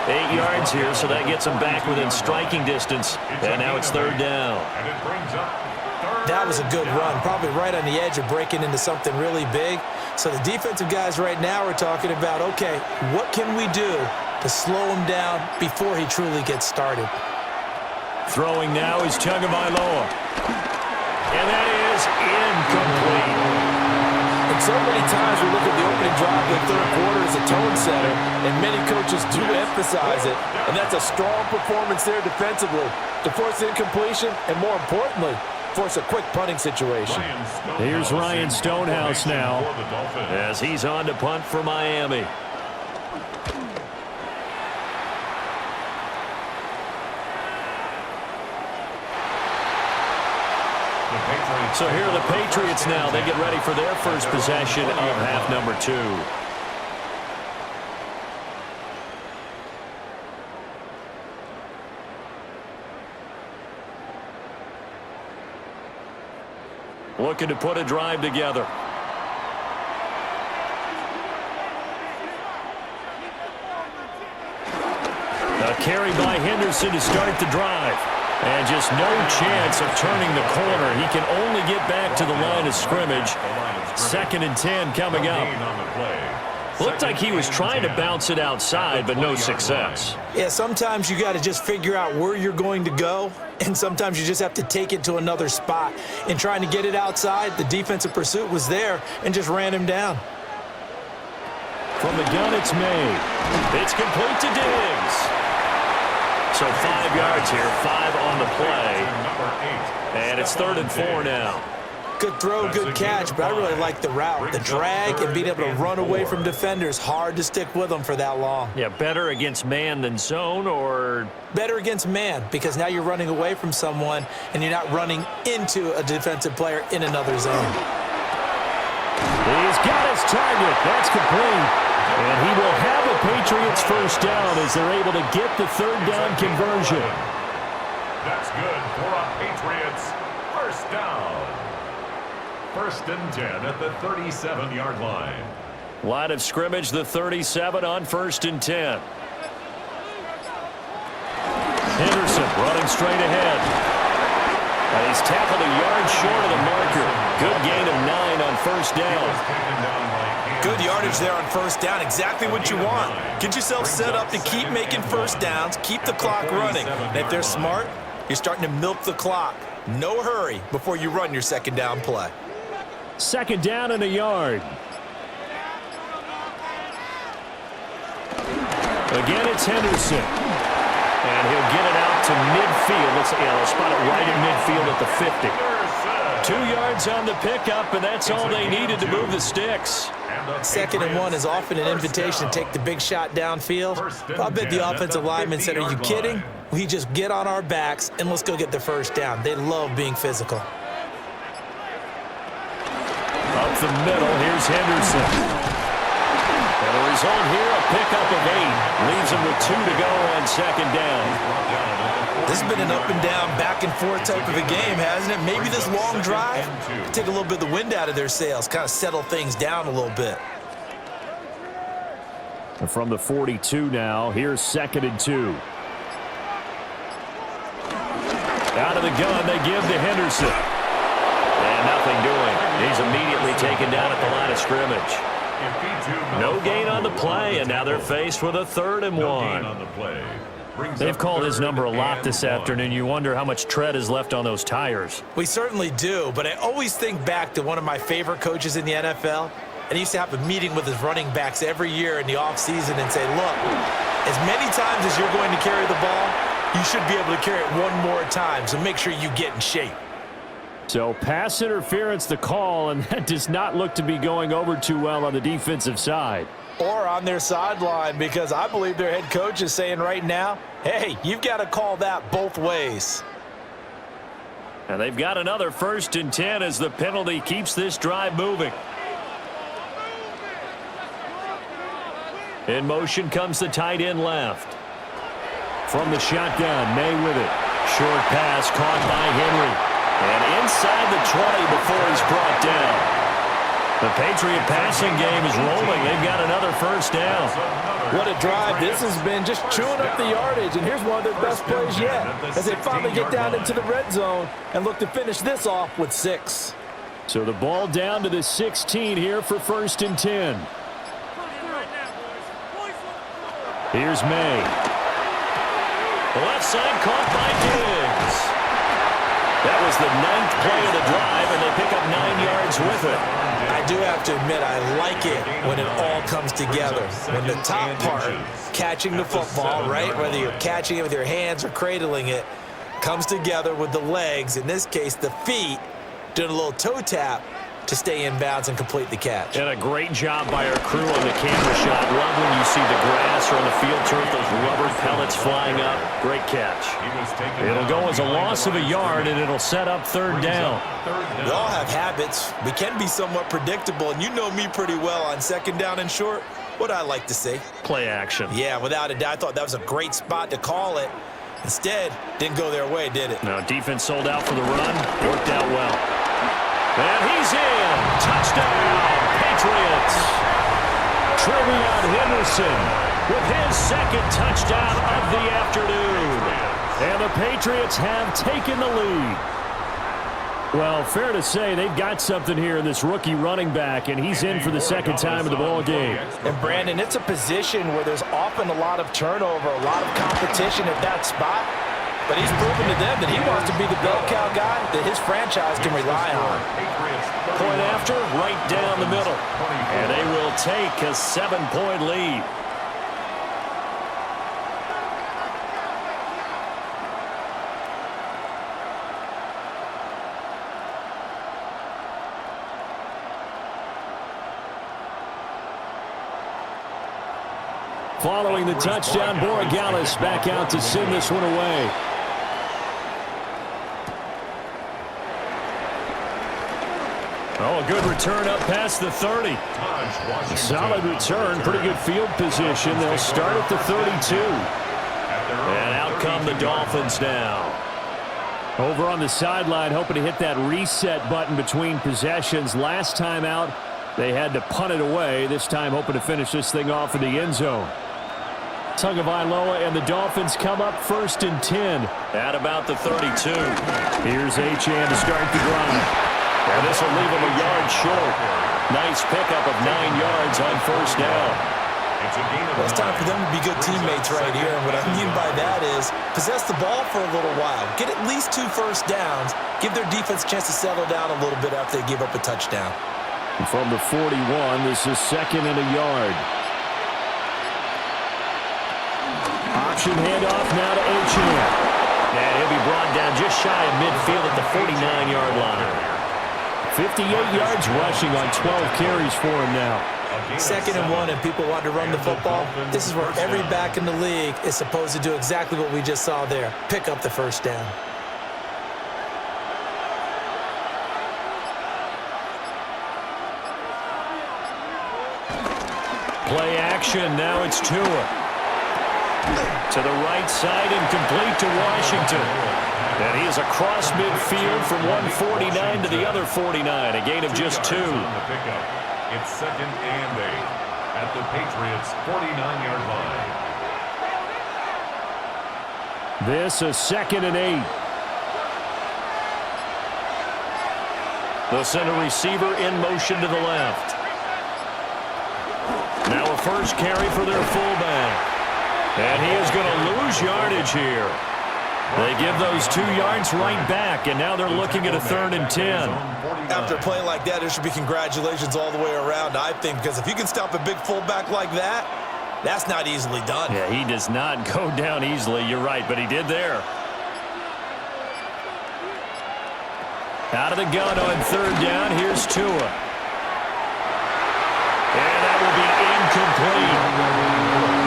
8 yards here, so that gets him back within striking distance. And now it's 3rd down. And it brings up That was a good run, probably right on the edge of breaking into something really big. So the defensive guys right now are talking about, okay, what can we do to slow him down before he truly gets started? Throwing now is Tagovailoa. And that is incomplete. And so many times we look at the opening drive of the 3rd quarter as a tone setter, and many coaches do emphasize it. And that's a strong performance there defensively to force incompletion and, more importantly, force a quick punting situation. Here's Ryan Stonehouse now as he's on to punt for Miami. So here are the Patriots now. They get ready for their first possession of half number 2. Looking to put a drive together. A carry by Henderson to start the drive. And just no chance of turning the corner. He can only get back to the line of scrimmage. 2nd and 10 coming up. Looked like he was trying to bounce it outside, but no success. Yeah, sometimes you got to just figure out where you're going to go, and sometimes you just have to take it to another spot. In trying to get it outside, the defensive pursuit was there and just ran him down. From the gun, it's made. It's complete to Diggs. So 5 yards here, 5 on the play. And it's 3rd and 4 now. Good throw, good catch, but I really like the route. The drag and being able to run away from defenders, hard to stick with them for that long. Yeah, better against man than zone, or? Better against man, because now you're running away from someone and you're not running into a defensive player in another zone. He's got his target. That's complete. And he will have a Patriots first down as they're able to get the 3rd down conversion. That's good for a Patriots first down. 1st and 10 at the 37-yard line. Line of scrimmage, the 37 on 1st and 10. Henderson running straight ahead. And he's tackled a yard short of the marker. Good gain of 9 on 1st down. Good yardage there on 1st down. Exactly what you want. Get yourself set up to keep making 1st downs. Keep the clock running. And if they're smart, you're starting to milk the clock. No hurry before you run your 2nd down play. 2nd down and a yard. Again, it's Henderson. And he'll get it out to midfield. They'll spot it right in midfield at the 50. 2 yards on the pickup, and that's all they needed to move the sticks. 2nd and 1 is often an invitation to take the big shot downfield. I bet the offensive lineman said, "Are you kidding? We just get on our backs and let's go get the 1st down." They love being physical. Up the middle, here's Henderson. And the result here, a pickup of 8. Leaves him with 2 to go on 2nd down. This has been an up and down, back and forth type of a game, hasn't it? Maybe this long drive, take a little bit of the wind out of their sails, kind of settle things down a little bit. And from the 42 now, here's 2nd and 2. Out of the gun, they give to Henderson. And nothing doing. He's immediately taken down at the line of scrimmage. No gain on the play, and now they're faced with a 3rd and 1. They've called his number a lot this afternoon. You wonder how much tread is left on those tires. We certainly do, but I always think back to one of my favorite coaches in the NFL, and he used to have a meeting with his running backs every year in the offseason and say, look, as many times as you're going to carry the ball, you should be able to carry it one more time, so make sure you get in shape. So pass interference the call, and that does not look to be going over too well on the defensive side. Or on their sideline, because I believe their head coach is saying right now, hey, you've got to call that both ways. And they've got another 1st and 10 as the penalty keeps this drive moving. In motion comes the tight end left. From the shotgun, May with it. Short pass caught by Henry. And inside the 20 before he's brought down. The Patriot passing game is rolling. They've got another 1st down. What a drive. This has been just chewing up the yardage, and here's one of their best plays yet as they finally get down into the red zone and look to finish this off with 6. So the ball down to the 16 here for 1st and 10. Here's May. The left side caught by Diggs. That was the 9th play of the drive, and they pick up 9 yards with it. I do have to admit, I like it when it all comes together. When the top part, catching the football, right, whether you're catching it with your hands or cradling it, comes together with the legs, in this case the feet, doing a little toe tap to stay in bounds and complete the catch. And a great job by our crew on the camera shot. Love when you see the grass or on the field turf, those rubber pellets flying up. Great catch. It'll go as a loss of a yard, and it'll set up 3rd down. We all have habits. We can be somewhat predictable, and you know me pretty well on 2nd down and short. What I like to say. Play action. Yeah, without a doubt. I thought that was a great spot to call it. Instead, didn't go their way, did it? No, defense sold out for the run. Worked out well. And he's in. Touchdown, Patriots. Trevion Henderson with his 2nd touchdown of the afternoon. And the Patriots have taken the lead. Well, fair to say they've got something here in this rookie running back, and he's in for the second time in the ball game. And, Brandon, it's a position where there's often a lot of turnover, a lot of competition at that spot. But he's proven to them that he wants to be the bell cow guy that his franchise can rely on. Point after, right down the middle. And they will take a 7-point lead. Following the touchdown, Borregales back out to send this one away. Oh, a good return up past the 30. Solid return, pretty good field position. They'll start at the 32. And out come the Dolphins now. Over on the sideline, hoping to hit that reset button between possessions. Last time out, they had to punt it away. This time, hoping to finish this thing off in the end zone. Tagovailoa and the Dolphins come up 1st and 10 at about the 32. Here's Achane to start the drive. And this will leave him a yard short. Nice pickup of 9 yards on 1st down. Well, it's time for them to be good teammates right here. And what I mean by that is possess the ball for a little while. Get at least 2 first downs. Give their defense a chance to settle down a little bit after they give up a touchdown. And from the 41, this is 2nd and a yard. Option handoff now to Achane. And he'll be brought down just shy of midfield at the 49-yard line. 58 yards rushing on 12 carries for him now. 2nd and 1 and people want to run the football. This is where every back in the league is supposed to do exactly what we just saw there. Pick up the 1st down. Play action. Now it's Tua. To the right side and complete to Washington. And he is across midfield from 149 to the other 49. A gain of just 2. It's 2nd and 8 at the Patriots' 49-yard line. This is 2nd and 8. They'll send a receiver in motion to the left. Now a first carry for their fullback. And he is going to lose yardage here. They give those 2 yards right back, and now they're looking at a 3rd and 10. After a play like that, there should be congratulations all the way around, I think, because if you can stop a big fullback like that, that's not easily done. Yeah, he does not go down easily. You're right, but he did there. Out of the gun on 3rd down. Here's Tua. And that will be incomplete.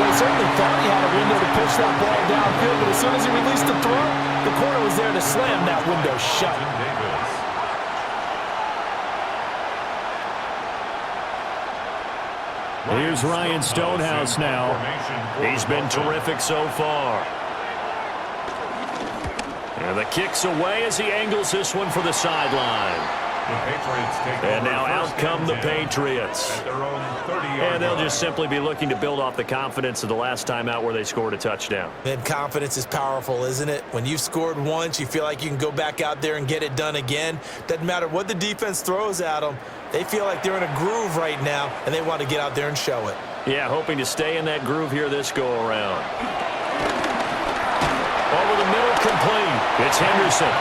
Well, he certainly thought he had a window to push that ball downfield, but as soon as he released the throw, the corner was there to slam that window shut. Here's Ryan Stonehouse now. He's been terrific so far. And the kick's away as he angles this one for the sideline. And now out come the Patriots. And they'll just simply be looking to build off the confidence of the last time out where they scored a touchdown. And confidence is powerful, isn't it? When you've scored once, you feel like you can go back out there and get it done again. Doesn't matter what the defense throws at them. They feel like they're in a groove right now, and they want to get out there and show it. Yeah, hoping to stay in that groove here this go-around. Over the middle, complete. It's Henderson.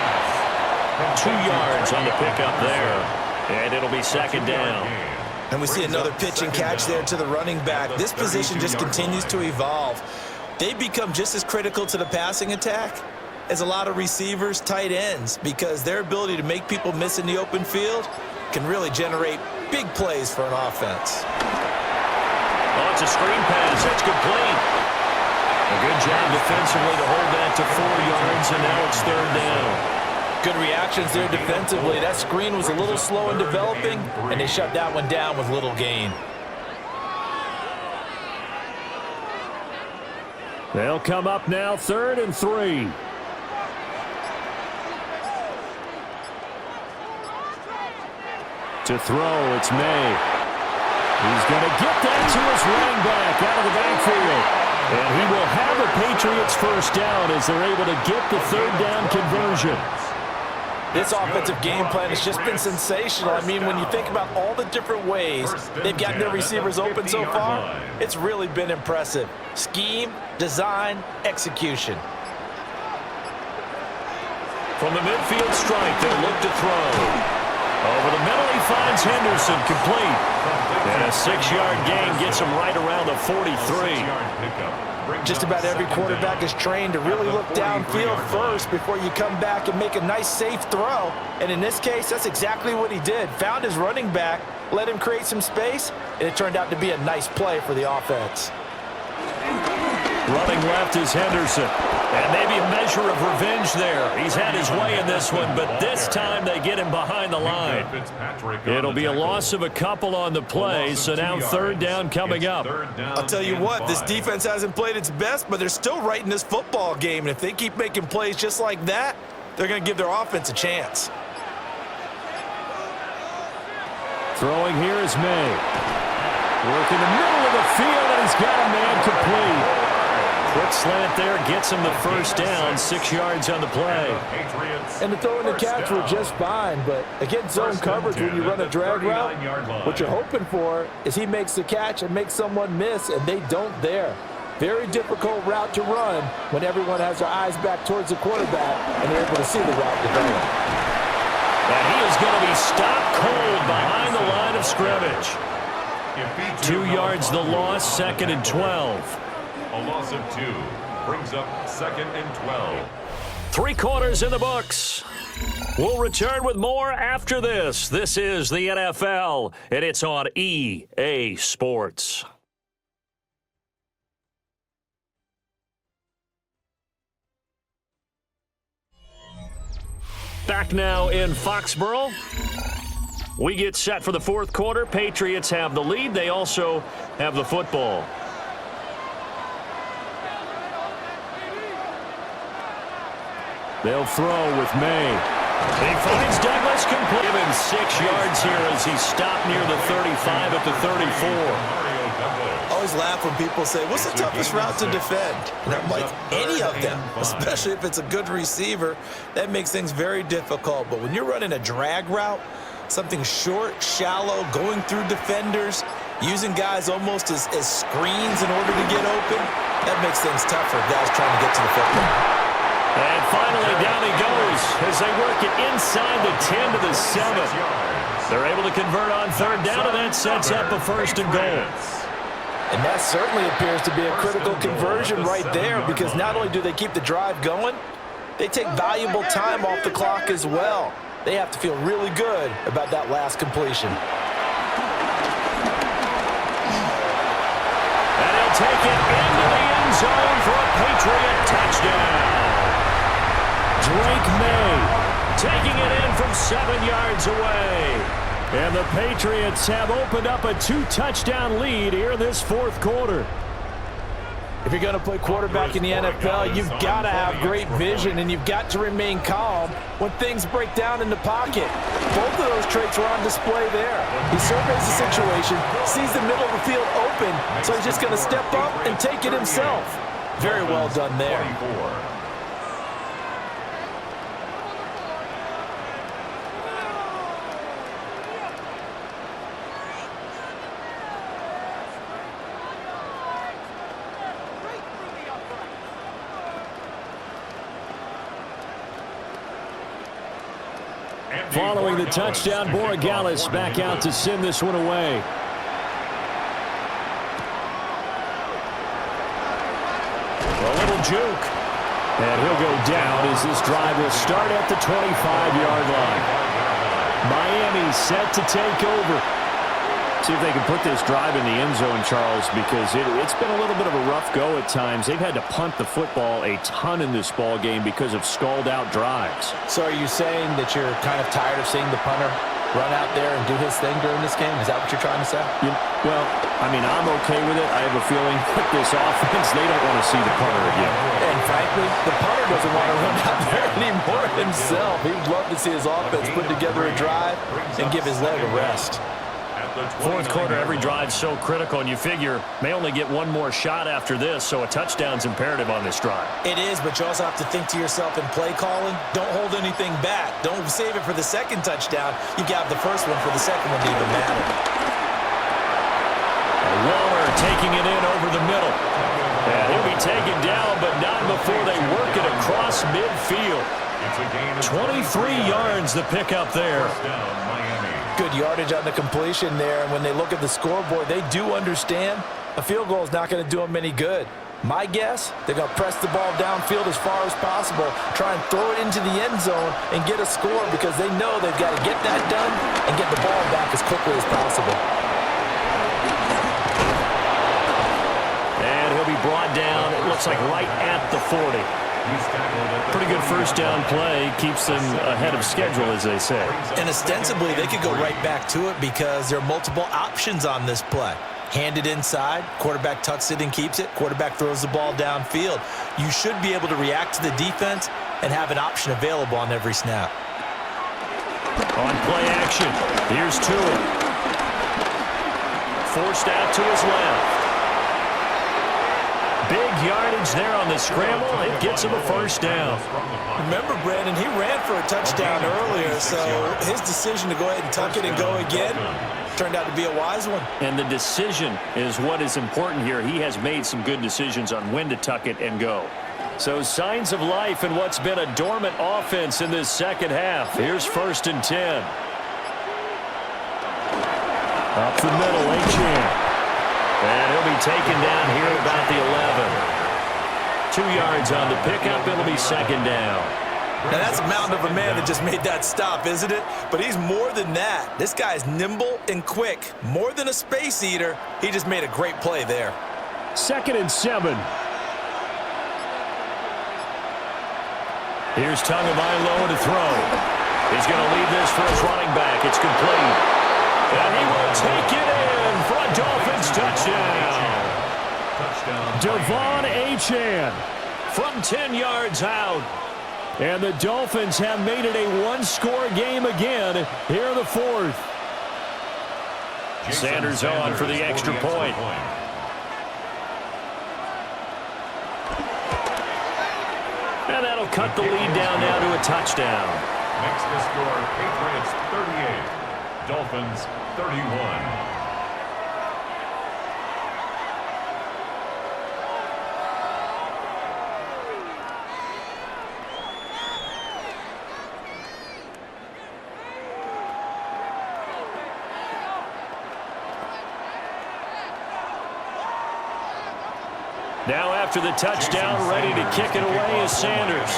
2 yards on the pickup there. And it'll be 2nd down. And we see another pitch and catch there to the running back. This position just continues to evolve. They become just as critical to the passing attack as a lot of receivers, tight ends, because their ability to make people miss in the open field can really generate big plays for an offense. Oh, it's a screen pass. That's complete. A good job defensively to hold that to 4 yards, and now it's 3rd down. Good reactions there defensively. That screen was a little slow in developing, and they shut that one down with little gain. They'll come up now 3rd and 3. To throw, it's May. He's going to get that to his running back out of the backfield. And he will have a Patriots first down as they're able to get the third down conversion. This offensive game plan has just been sensational. I mean, when you think about all the different ways they've gotten their receivers open so far, it's really been impressive. Scheme, design, execution. From the midfield strike, they'll look to throw. Over the middle, he finds Henderson complete. And a 6-yard gain gets him right around the 43. Just about every quarterback is trained to really look downfield first before you come back and make a nice, safe throw. And in this case, that's exactly what he did. Found his running back, let him create some space, and it turned out to be a nice play for the offense. Running left is Henderson. And maybe a measure of revenge there. He's had his way in this one, but this time they get him behind the line. It'll be a loss of a couple on the play, so now third down coming up. I'll tell you what, this defense hasn't played its best, but they're still right in this football game. And if they keep making plays just like that, they're going to give their offense a chance. Throwing here is May. Work in the middle of the field, and he's got a man complete. Quick slant there, gets him the first down, 6 yards on the play. And the throw and the catch were just fine, but against zone coverage when you run a drag route, what you're hoping for is he makes the catch and makes someone miss, and they don't there. Very difficult route to run when everyone has their eyes back towards the quarterback and they're able to see the route develop. And he is going to be stopped cold behind the line of scrimmage. 2 yards the loss, 2nd and 12. A loss of 2 brings up 2nd and 12. 3 quarters in the books. We'll return with more after this. This is the NFL, and it's on EA Sports. Back now in Foxborough. We get set for the 4th quarter. Patriots have the lead. They also have the football. They'll throw with May. He finds Douglas complete. Given 6 yards here as he stopped near the 35 at the 34. I always laugh when people say, what's the toughest route to defend? And I'm like, any of them, especially if it's a good receiver. That makes things very difficult. But when you're running a drag route, something short, shallow, going through defenders, using guys almost as screens in order to get open, that makes things tough for guys trying to get to the football. And finally, down he goes as they work it inside the 10 to the 7. They're able to convert on third down, and that sets up a 1st and goal. And that certainly appears to be a critical conversion right there, because not only do they keep the drive going, they take valuable time off the clock as well. They have to feel really good about that last completion. And he'll take it into the end zone for a Patriot touchdown. Drake May taking it in from 7 yards away. And the Patriots have opened up a 2-touchdown lead here this 4th quarter. If you're going to play quarterback in the NFL, you've got to have great vision, and you've got to remain calm when things break down in the pocket. Both of those traits were on display there. He surveys the situation, sees the middle of the field open, so he's just going to step up and take it himself. Very well done there. Following the touchdown, Borregales back out to send this one away. A little juke. And he'll go down as this drive will start at the 25-yard line. Miami set to take over. See if they can put this drive in the end zone, Charles, because it's been a little bit of a rough go at times. They've had to punt the football a ton in this ball game because of stalled-out drives. So are you saying that you're kind of tired of seeing the punter run out there and do his thing during this game? Is that what you're trying to say? Yeah, well, I mean, I'm okay with it. I have a feeling that this offense, they don't want to see the punter again. And frankly, the punter doesn't want to run out there anymore himself. He'd love to see his offense put together a drive and give his leg a rest. at the 29. Fourth quarter, every drive's so critical, and you figure may only get one more shot after this, so a touchdown's imperative on this drive. It is, but you also have to think to yourself in play calling, don't hold anything back. Don't save it for the second touchdown. You got the first one for the second one to even matter. Waller taking it in over the middle. And he'll be taken down, but not before they work it across midfield. 23 yards the pick up there. Good yardage on the completion there. And when they look at the scoreboard, they do understand a field goal is not going to do them any good. My guess, they're going to press the ball downfield as far as possible, try and throw it into the end zone and get a score because they know they've got to get that done and get the ball back as quickly as possible. And he'll be brought down, it looks like right at the 40. Pretty good first down play. Keeps them ahead of schedule, as they say. And ostensibly, they could go right back to it because there are multiple options on this play. Hand it inside, quarterback tucks it and keeps it, quarterback throws the ball downfield. You should be able to react to the defense and have an option available on every snap. On play action, here's Tua. Forced out to his left. Big yardage there on the scramble. It gets him a first down. Remember, Brandon, he ran for a touchdown earlier, so his decision to go ahead and tuck it and go again turned out to be a wise one. And the decision is what is important here. He has made some good decisions on when to tuck it and go. So signs of life in what's been a dormant offense in this second half. Here's 1st and 10. Up the middle, Achane. And he'll be taken down here about the 11. 2 yards on the pickup. It'll be 2nd down. Now, that's a mountain of a man that just made that stop, isn't it? But he's more than that. This guy's nimble and quick. More than a space eater. He just made a great play there. 2nd and 7. Here's Tagovailoa to throw. He's going to lead this for his running back. It's complete. And he will take it in for a Dolphins touchdown. Devon Achane from 10 yards out. And the Dolphins have made it a one-score game again here in the 4th. Sanders on for the extra point. And that'll cut the lead down now to a touchdown. Makes the score Patriots 38, Dolphins 31. Now after the touchdown, ready to kick it away is Sanders.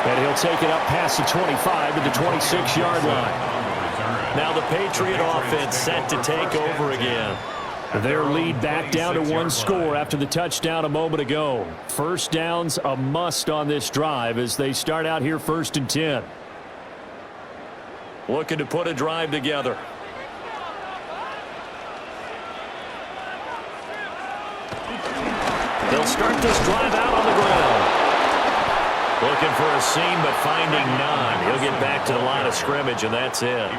And he'll take it up past the 25 to the 26-yard line. Now the Patriot offense set to take over again. Their lead back down to 1 score after the touchdown a moment ago. First down's a must on this drive as they start out here 1st and 10. Looking to put a drive together. They'll start this drive out on the ground. Looking for a seam, but finding none. He'll get back to the line of scrimmage, and that's it.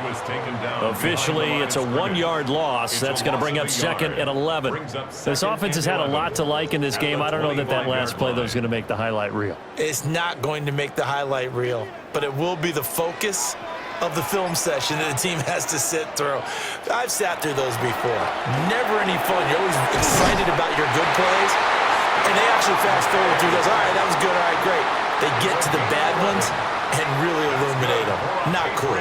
Officially, it's a 1-yard loss. That's going to bring up 2nd and 11. This offense has had a lot to like in this game. I don't know that that last play, though, is going to make the highlight reel. It's not going to make the highlight reel, but it will be the focus of the film session that the team has to sit through. I've sat through those before. Never any fun. You're always excited about your good plays, and they actually fast forward through those. All right, that was good. All right, great. They get to the bad ones and really illuminate them. Not cool.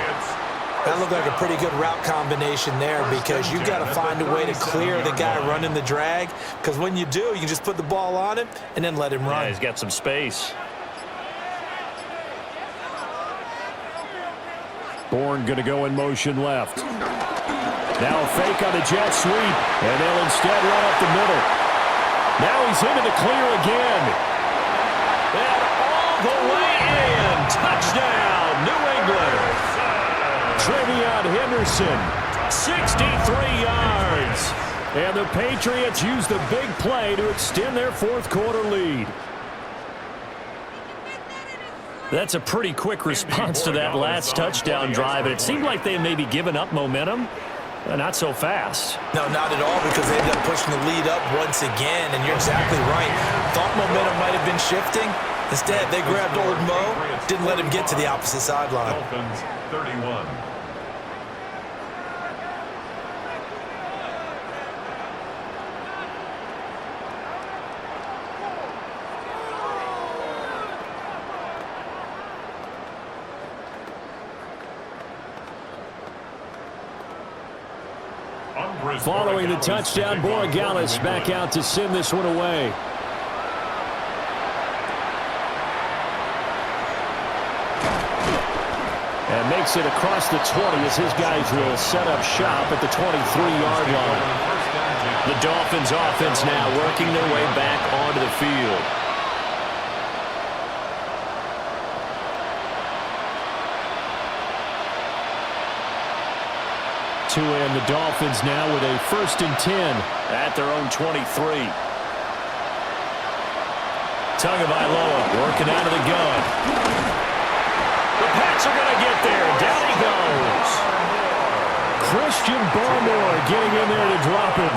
That looked like a pretty good route combination there because you got to find a way to clear the guy running the drag, because when you do, you can just put the ball on him and then let him run. Yeah, he's got some space. Bourne going to go in motion left. Now a fake on the jet sweep, and they'll instead run up the middle. Now he's into the clear again. And all the way in. Touchdown, New England. Trevion Henderson, 63 yards. And the Patriots use the big play to extend their 4th quarter lead. That's a pretty quick response to that last touchdown drive. It seemed like they may be giving up momentum. Not so fast. No, not at all, because they ended up pushing the lead up once again, and you're exactly right. Thought momentum might have been shifting. Instead, they grabbed old Mo, didn't let him get to the opposite sideline. Dolphins 31. Following the touchdown, Borregales back out to send this one away. And makes it across the 20 as his guys will set up shop at the 23-yard line. The Dolphins offense now working their way back onto the field. To end the Dolphins now with a 1st and 10 at their own 23. Tagovailoa working out of the gun. The Pats are going to get there. Down he goes. Christian Barmore getting in there to drop him.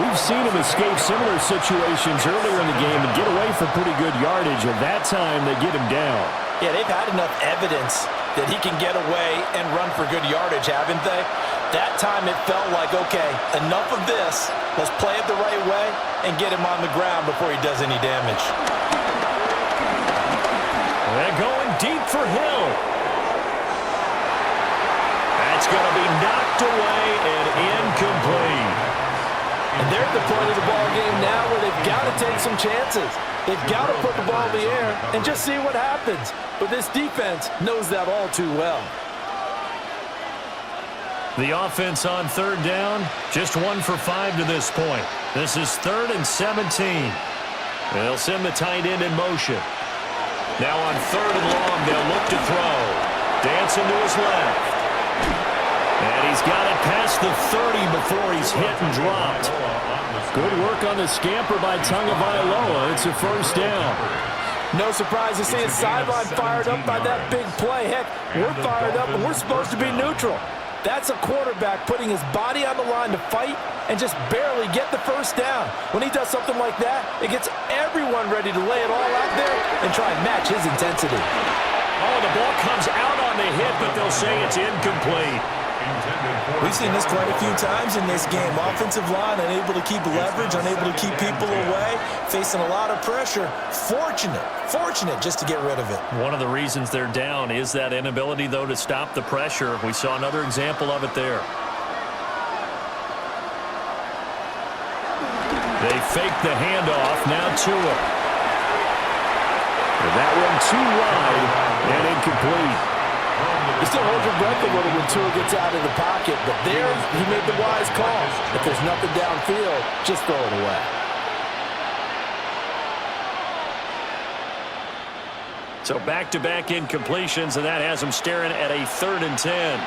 We've seen him escape similar situations earlier in the game and get away for pretty good yardage, and that time they get him down. Yeah, they've had enough evidence that he can get away and run for good yardage, haven't they? That time it felt like, okay, enough of this. Let's play it the right way and get him on the ground before he does any damage. They're going deep for Hill. That's going to be knocked away and incomplete. And they're at the point of the ball game now where they've got to take some chances. They've got to put the ball in the air and just see what happens. But this defense knows that all too well. The offense on 3rd down, just 1 for 5 to this point. This is 3rd and 17. They'll send the tight end in motion. Now on 3rd and long, they'll look to throw. Dancing to his left. And he's got it past the 30 before he's hit and dropped. Good work on the scamper by Tagovailoa. It's a 1st down. No surprise to see his sideline fired up by that big play. Heck, we're fired up and we're supposed to be neutral. That's a quarterback putting his body on the line to fight and just barely get the 1st down. When he does something like that, it gets everyone ready to lay it all out there and try and match his intensity. Oh, the ball comes out on the hit, but they'll say it's incomplete. We've seen this quite a few times in this game. Offensive line unable to keep leverage, unable to keep people away, facing a lot of pressure. Fortunate just to get rid of it. One of the reasons they're down is that inability, though, to stop the pressure. We saw another example of it there. They fake the handoff. Now Tua. And that one too wide and incomplete. You still hold your breath a little when Tua gets out of the pocket, but there he made the wise call. If there's nothing downfield, just throw it away. So back-to-back incompletions, and that has him staring at a 3rd and 10.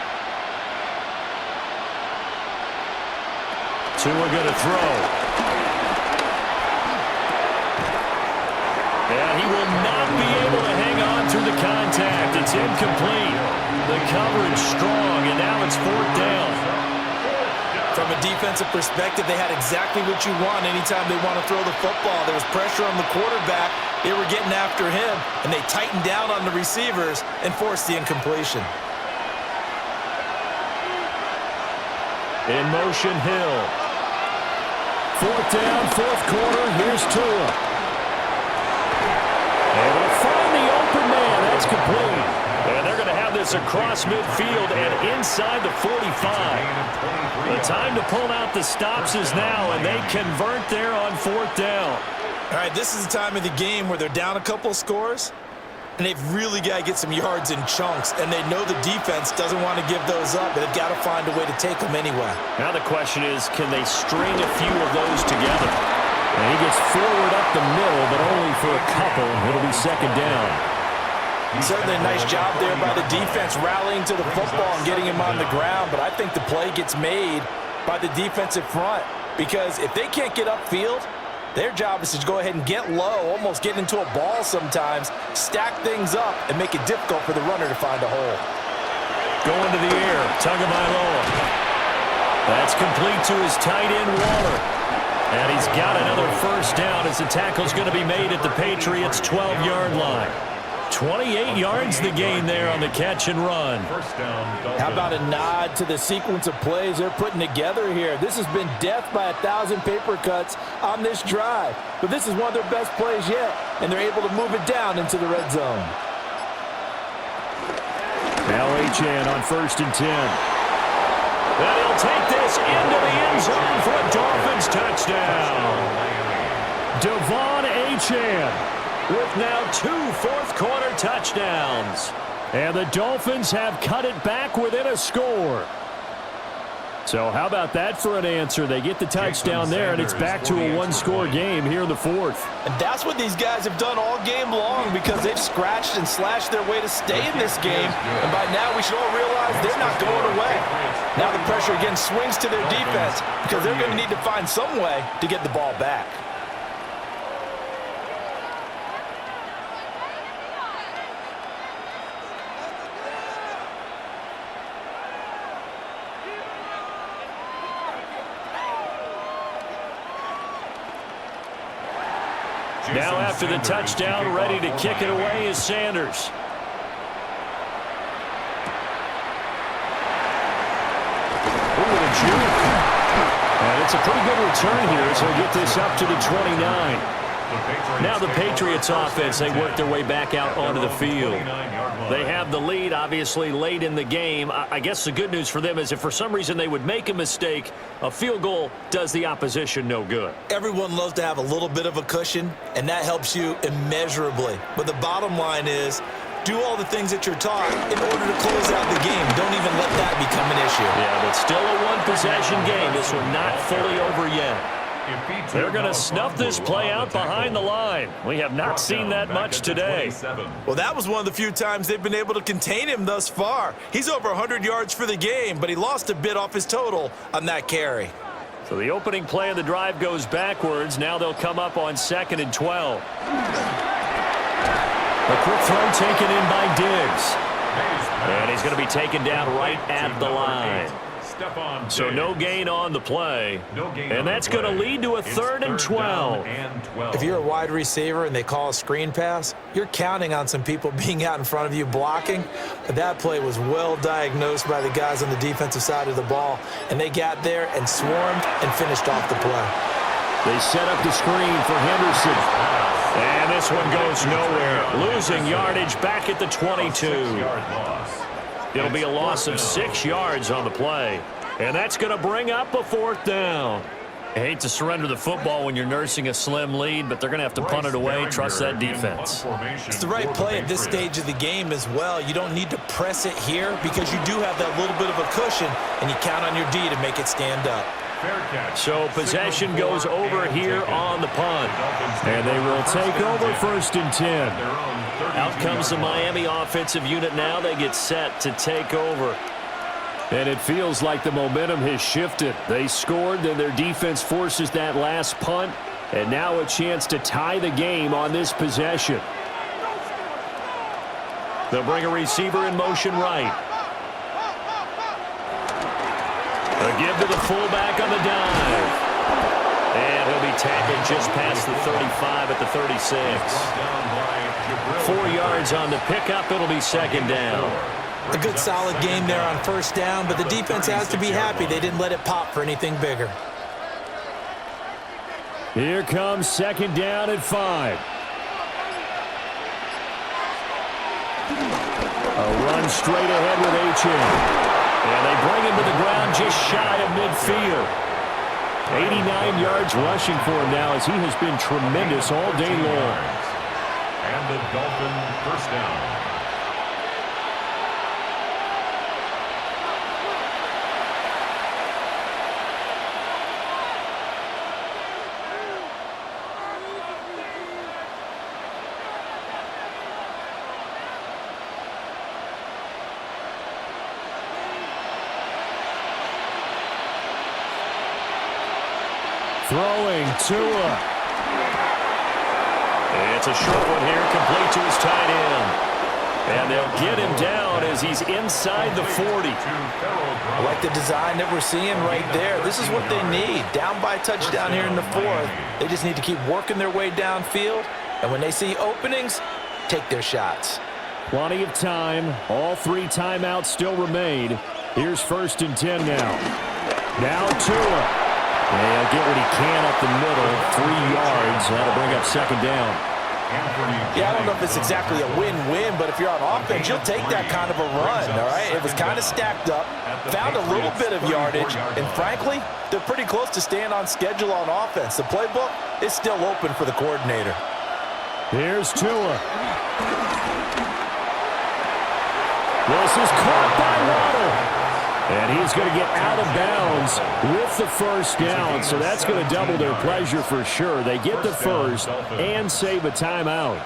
Tua going to throw. And he will not be able to hang on through the contact. It's incomplete. The coverage strong, and now it's 4th down. From a defensive perspective, they had exactly what you want anytime they want to throw the football. There was pressure on the quarterback. They were getting after him, and they tightened down on the receivers and forced the incompletion. In motion, Hill. 4th down, 4th quarter. Here's Tua. And they'll find the open man. That's complete. And they're going to have this across midfield and inside the 45. The time to pull out the stops is now, and they convert there on 4th down. All right, this is the time of the game where they're down a couple of scores, and they've really got to get some yards in chunks, and they know the defense doesn't want to give those up, but they've got to find a way to take them anyway. Now the question is, can they string a few of those together? And he gets forward up the middle, but only for a couple. It'll be 2nd down. Certainly a nice job there by the defense rallying to the football and getting him on the ground, but I think the play gets made by the defensive front, because if they can't get upfield, Their job is to go ahead and get low, almost get into a ball sometimes, stack things up, and make it difficult for the runner to find a hole. Going to the air, Tagovailoa. That's complete to his tight end, Waller. And he's got another first down as the tackle's going to be made at the Patriots' 12-yard line. 28 yards the gain there on the catch and run. How about a nod to the sequence of plays they're putting together here? This has been death by 1,000 paper cuts on this drive. But this is one of their best plays yet, and they're able to move it down into the red zone. Now Achane on 1st and 10. And he'll take this into the end zone for a Dolphins touchdown. Devon Achane with now 2 fourth-quarter touchdowns. And the Dolphins have cut it back within a score. So how about that for an answer? They get the touchdown there, and it's back to a one-score game here in the fourth. And that's what these guys have done all game long because they've scratched and slashed their way to stay in this game. And by now we should all realize they're not going away. Now the pressure again swings to their defense because they're going to need to find some way to get the ball back. Now after the touchdown, ready to kick it away is Sanders. Ooh, a juke. And it's a pretty good return here, so he'll get this up to the 29. Now the Patriots offense, they work their way back out onto the field. They have the lead, obviously, late in the game. I guess the good news for them is if for some reason they would make a mistake, a field goal does the opposition no good. Everyone loves to have a little bit of a cushion, and that helps you immeasurably. But the bottom line is, do all the things that you're taught in order to close out the game. Don't even let that become an issue. Yeah, but still a one-possession game. This one not fully over yet. They're going to snuff this play out behind the line. We have not seen that much today. Well, that was one of the few times they've been able to contain him thus far. He's over 100 yards for the game, but he lost a bit off his total on that carry. So the opening play of the drive goes backwards. Now they'll come up on 2nd and 12. A quick throw taken in by Diggs. And he's going to be taken down right at the line. So no gain on the play. And that's going to lead to a 3rd and 12. If you're a wide receiver and they call a screen pass, you're counting on some people being out in front of you blocking. But that play was well diagnosed by the guys on the defensive side of the ball. And they got there and swarmed and finished off the play. They set up the screen for Henderson. And this one goes nowhere. Losing yardage back at the 22. It'll be a loss of 6 yards on the play. And that's going to bring up a 4th down. I hate to surrender the football when you're nursing a slim lead, but they're going to have to punt it away. Trust that defense. It's the right play at this stage of the game as well. You don't need to press it here because you do have that little bit of a cushion, and you count on your D to make it stand up. So possession goes over here on the punt. And they will take over 1st and 10. Out comes the Miami offensive unit now. They get set to take over. And it feels like the momentum has shifted. They scored, then their defense forces that last punt. And now a chance to tie the game on this possession. They'll bring a receiver in motion right. A give to the fullback on the dive. And he'll be tackled just past the 35 at the 36. 4 yards on the pickup. It'll be 2nd down. A good solid game there on 1st down, but the defense has to be happy they didn't let it pop for anything bigger. Here comes 2nd down at 5. A run straight ahead with Achane. And they bring him to the ground just shy of midfield. 89 yards rushing for him now as he has been tremendous all day long. And the Dolphin first down. Throwing Tua. It's a short one here, complete to his tight end. And they'll get him down as he's inside the 40. I like the design that we're seeing right there. This is what they need. Down by a touchdown here in the fourth. They just need to keep working their way downfield. And when they see openings, take their shots. Plenty of time. All 3 timeouts still remain. Here's 1st and 10 now. Now Tua. They'll get what he can up the middle. 3 yards. That'll bring up 2nd down. Yeah, I don't know if it's exactly a win-win, but if you're on offense, you'll take that kind of a run, all right? It was kind of stacked up, found a little bit of yardage, and frankly, they're pretty close to staying on schedule on offense. The playbook is still open for the coordinator. Here's Tua. This is caught by Waddle. And he's going to get out of bounds with the 1st down, so that's going to double their pleasure for sure. They get the 1st and save a timeout.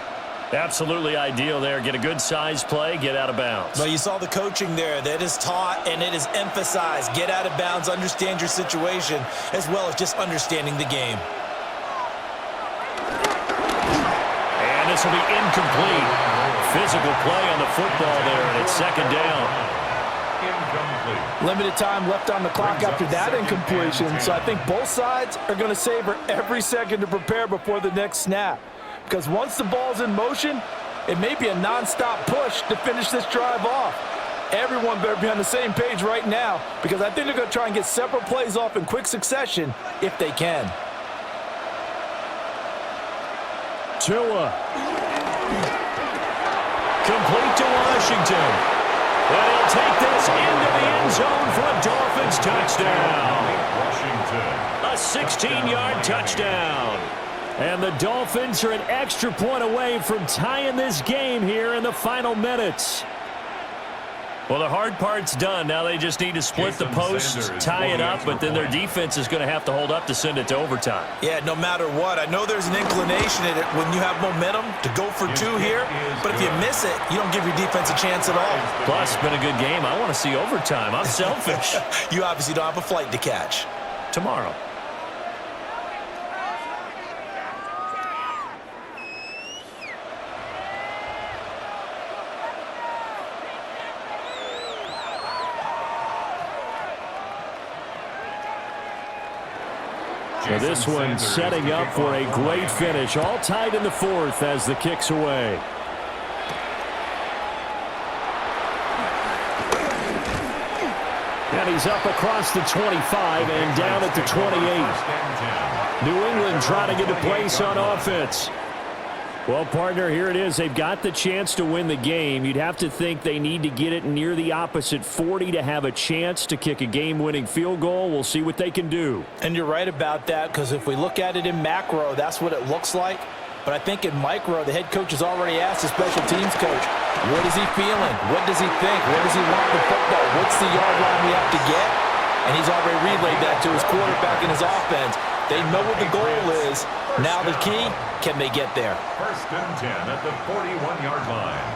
Absolutely ideal there. Get a good size play, get out of bounds. Well, you saw the coaching there. That is taught and it is emphasized. Get out of bounds, understand your situation, as well as just understanding the game. And this will be incomplete. Physical play on the football there, and it's 2nd down. Limited time left on the clock after that incompletion, so I think both sides are going to savor every second to prepare before the next snap. Because once the ball's in motion, it may be a nonstop push to finish this drive off. Everyone better be on the same page right now, because I think they're going to try and get several plays off in quick succession if they can. Tua. Complete to Washington. And he'll take this into the end zone for a Dolphins touchdown. A 16-yard touchdown. And the Dolphins are an extra point away from tying this game here in the final minutes. Well, the hard part's done. Now they just need to split the post, tie it up, but then their defense is going to have to hold up to send it to overtime. Yeah, no matter what. I know there's an inclination in it when you have momentum to go for 2 here, but if you miss it, you don't give your defense a chance at all. Plus, it's been a good game. I want to see overtime. I'm selfish. You obviously don't have a flight to catch. Tomorrow. So this one setting up for a great finish. All tied in the 4th as the kick's away. And he's up across the 25 and down at the 28. New England trying to get a place on offense. Well, partner, here it is. They've got the chance to win the game. You'd have to think they need to get it near the opposite 40 to have a chance to kick a game-winning field goal. We'll see what they can do. And you're right about that, because if we look at it in macro, that's what it looks like. But I think in micro, the head coach has already asked the special teams coach, what is he feeling? What does he think? Where does he want the football? What's the yard line we have to get? And he's already relayed that to his quarterback and his offense. They know what the goal is. Now the key, can they get there? 1st and 10 at the 41-yard line.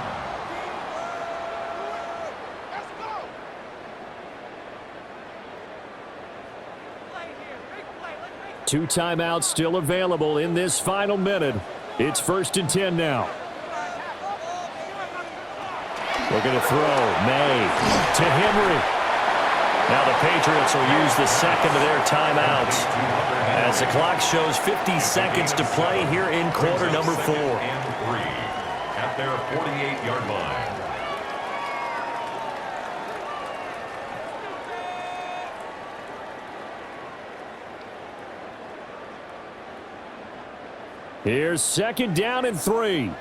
Two timeouts still available in this final minute. It's 1st and 10 now. Looking to throw. May to Henry. Now the Patriots will use the 2nd of their timeouts as the clock shows 50 seconds to play here in quarter number 4. And 3 at their 48-yard line. Here's 2nd down and 3.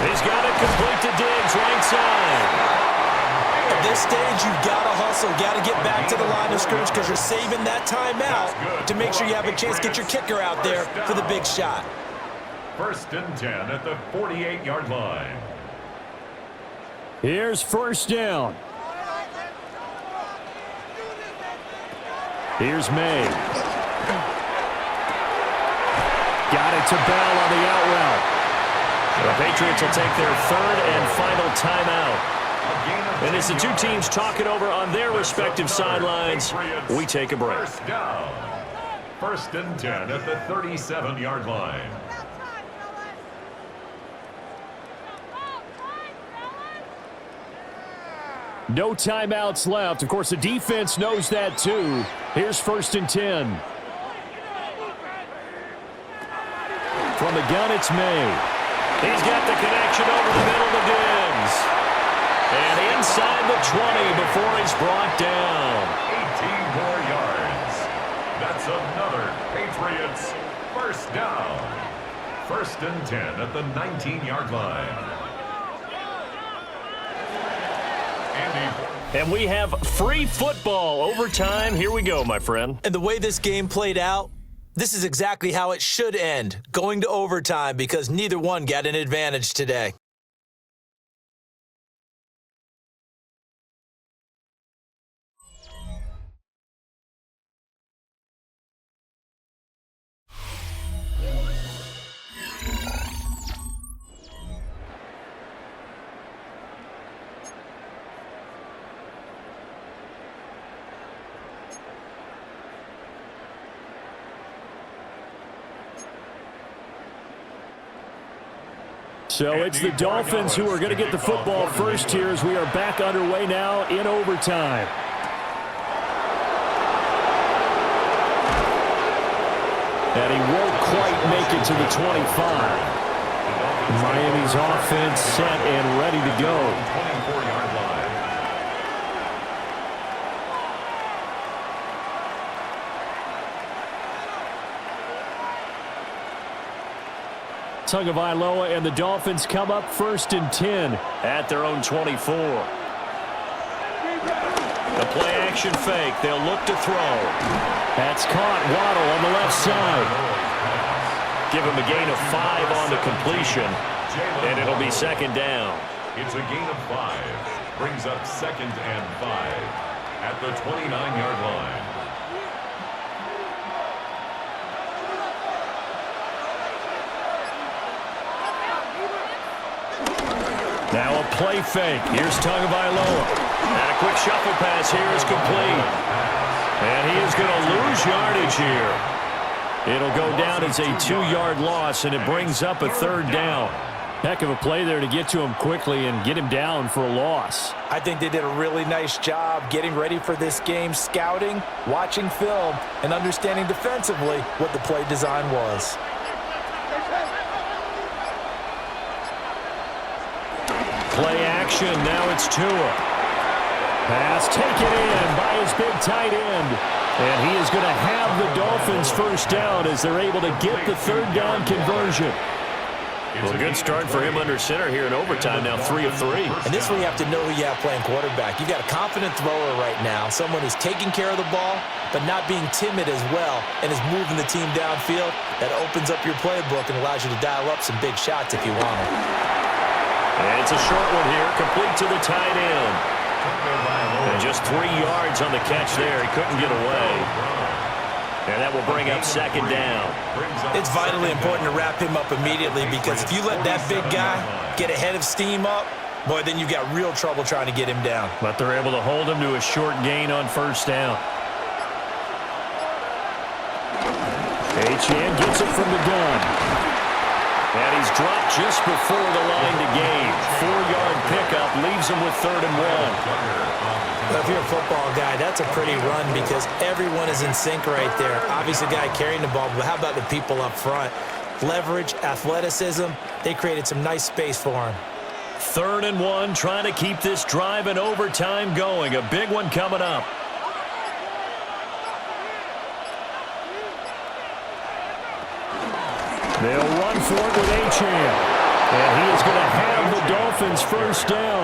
He's got it complete to Diggs, right side. At this stage, you've got to hustle, got to get back to the line of scrimmage because you're saving that timeout to make sure you have a chance to get your kicker out there for the big shot. 1st and 10 at the 48-yard line. Here's 1st down. Here's May. Got it to Bell on the out route. The Patriots will take their 3rd and final timeout. And as the two teams talk it over on their respective sidelines, we take a break. First down. First and 10 at the 37-yard line. No timeouts left. Of course, the defense knows that too. Here's first and 10. From the gun, it's May. He's got the connection over the middle to Gibbs. And inside the 20 before he's brought down. 18 more yards. That's another Patriots first down. First and 10 at the 19-yard line. And we have free football overtime. Here we go, my friend. And the way this game played out, this is exactly how it should end, going to overtime, because neither one got an advantage today. So it's the Dolphins who are going to get the football first here as we are back underway now in overtime. And he won't quite make it to the 25. Miami's offense set and ready to go. 24-yard line. Tagovailoa and the Dolphins come up first and 10 at their own 24. The play action fake. They'll look to throw. That's caught. Waddle on the left side. Give him a gain of 5 on the completion, and it'll be second down. It's a gain of 5. Brings up second and 5 at the 29-yard line. Now a play fake. Here's Tagovailoa. And a quick shuffle pass here is complete. And he is going to lose yardage here. It'll go down as a 2-yard loss, and it brings up a third down. Heck of a play there to get to him quickly and get him down for a loss. I think they did a really nice job getting ready for this game, scouting, watching film, and understanding defensively what the play design was. Play action, now it's Tua. Pass taken in by his big tight end. And he is going to have the Dolphins first down as they're able to get the third down conversion. Well, a good start for him under center here in overtime, now 3 of 3. And this is where you have to know who you have playing quarterback. You've got a confident thrower right now, someone who's taking care of the ball, but not being timid as well, and is moving the team downfield. That opens up your playbook and allows you to dial up some big shots if you want them. And it's a short one here, complete to the tight end. And just 3 yards on the catch there. He couldn't get away. And that will bring up second down. It's vitally important to wrap him up immediately, because if you let that big guy get ahead of steam up, boy, then you've got real trouble trying to get him down. But they're able to hold him to a short gain on first down. Achane gets it from the gun. And he's dropped just before the line to gain. 4-yard pickup leaves him with 3rd and 1. Well, if you're a football guy, that's a pretty run because everyone is in sync right there. Obviously, the guy carrying the ball, but how about the people up front? Leverage, athleticism, they created some nice space for him. 3rd and 1, trying to keep this drive in overtime going. A big one coming up. They'll run for it with Achane. And he is going to have the Dolphins first down.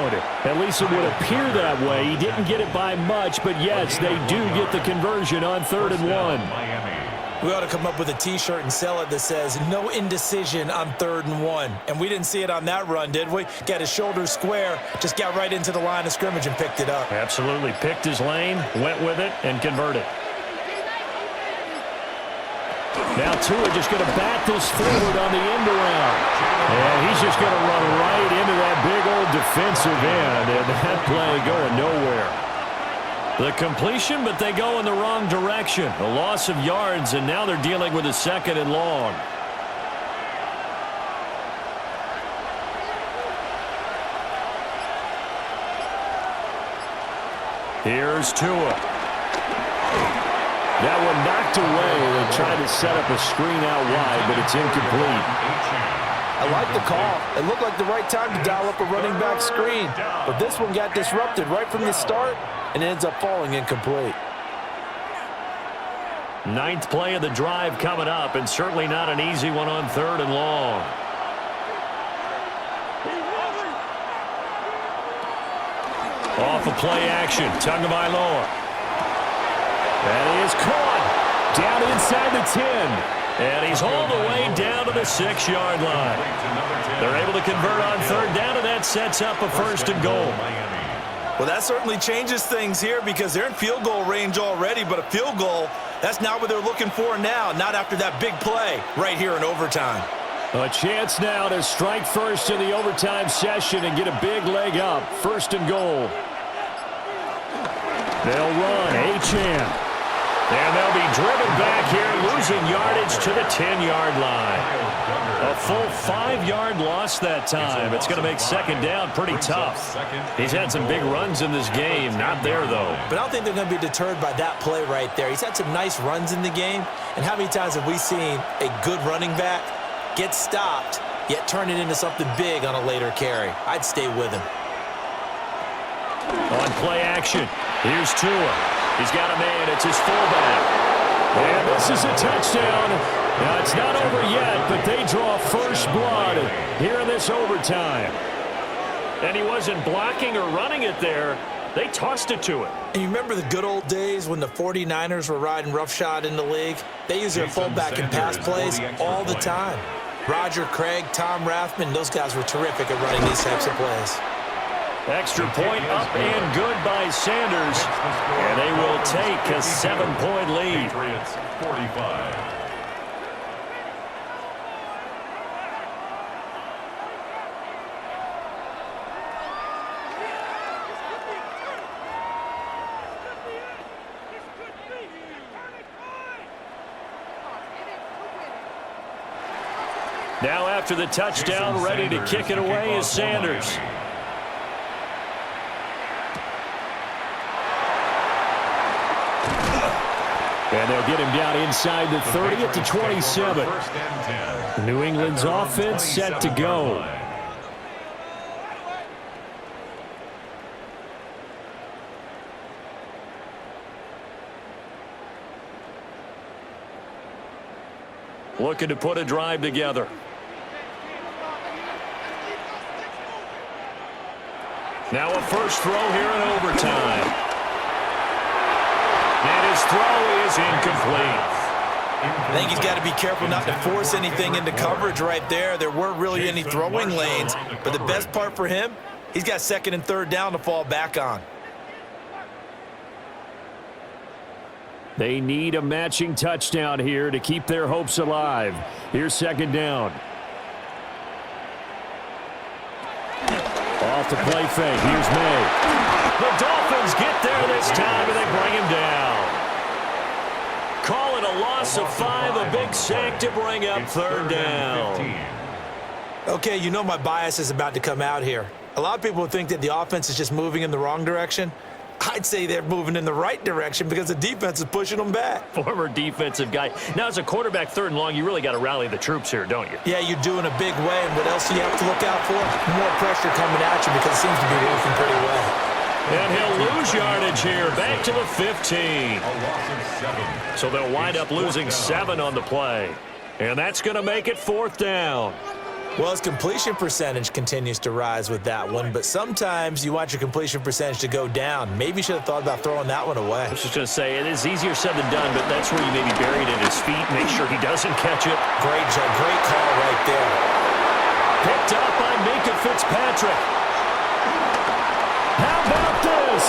At least it would appear that way. He didn't get it by much, but yes, they do get the conversion on 3rd and 1. We ought to come up with a T-shirt and sell it that says, no indecision on 3rd and 1. And we didn't see it on that run, did we? Got his shoulders square, just got right into the line of scrimmage and picked it up. Absolutely. Picked his lane, went with it, and converted. Now Tua just going to bat this forward on the end around. And he's just going to run right into that big old good defensive end, and that play going nowhere. The completion, but they go in the wrong direction. A loss of yards, and now they're dealing with a 2nd and long. Here's Tua. That one knocked away. They tried to set up a screen out wide, but it's incomplete. I like the call. It looked like the right time to dial up a running back screen. But this one got disrupted right from the start and ends up falling incomplete. 9th play of the drive coming up, and certainly not an easy one on 3rd and long. Off of play action, Tagovailoa. And he is caught down inside the 10. And he's all the way down to the 6-yard line. They're able to convert on 3rd down, and that sets up a 1st and goal. Well, that certainly changes things here because they're in field goal range already, but a field goal, that's not what they're looking for now, not after that big play right here in overtime. A chance now to strike first in the overtime session and get a big leg up. 1st and goal. They'll run, Achane. And they'll be driven back here, losing yardage to the 10-yard line. A full 5-yard loss that time. It's going to make 2nd down pretty tough. He's had some big runs in this game. Not there, though. But I don't think they're going to be deterred by that play right there. He's had some nice runs in the game. And how many times have we seen a good running back get stopped, yet turn it into something big on a later carry? I'd stay with him. On play action, here's Tua. He's got a man. It's his fullback. And this is a touchdown. Now, it's not over yet, but they draw first blood here in this overtime. And he wasn't blocking or running it there. They tossed it to him. And you remember the good old days when the 49ers were riding roughshod in the league? They use their fullback in pass plays all the time. Roger Craig, Tom Rathman, those guys were terrific at running these types of plays. Extra point up and good by Sanders. And they will take a 7-point lead. Patriots 45. Now after the touchdown, ready to kick it away is Sanders. And they'll get him down inside the 30 at the 27. New England's offense set to go. Looking to put a drive together. Now a first throw here in overtime. And his throw is incomplete. I think he's got to be careful not to force anything into coverage right there. There weren't really any throwing lanes. But the best part for him, he's got 2nd and 3rd down to fall back on. They need a matching touchdown here to keep their hopes alive. Here's 2nd down. Off the play fake. Here's May. The Dolphins get there this time, and they bring him down. Call it a loss of 5, a big sack to bring up 3rd down. Okay, you know my bias is about to come out here. A lot of people think that the offense is just moving in the wrong direction. I'd say they're moving in the right direction because the defense is pushing them back. Former defensive guy. Now, as a quarterback 3rd and long, you really got to rally the troops here, don't you? Yeah, you do in a big way. And what else do you have to look out for? More pressure coming at you because it seems to be working pretty well. And he'll lose yardage here, back to the 15. So they'll wind up losing 7 on the play. And that's going to make it 4th down. Well, his completion percentage continues to rise with that one, but sometimes you want your completion percentage to go down. Maybe you should have thought about throwing that one away. I was just going to say, it is easier said than done, but that's where you maybe bury it at his feet, make sure he doesn't catch it. Great job, great call right there. Picked up by Minka Fitzpatrick. How about this?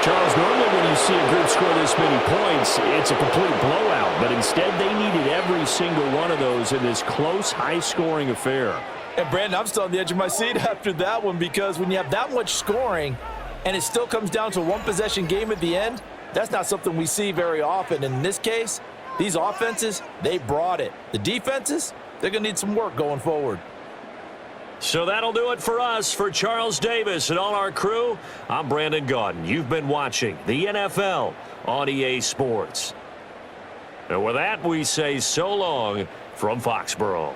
Charles, normally when you see a group score this many points, it's a complete blowout. But instead, they needed every single one of those in this close, high-scoring affair. And, Brandon, I'm still on the edge of my seat after that one, because when you have that much scoring and it still comes down to a one-possession game at the end, that's not something we see very often. And in this case, these offenses, they brought it. The defenses, they're going to need some work going forward. So that'll do it for us. For Charles Davis and all our crew, I'm Brandon Gaudin. You've been watching the NFL on EA Sports. And with that, we say so long from Foxborough.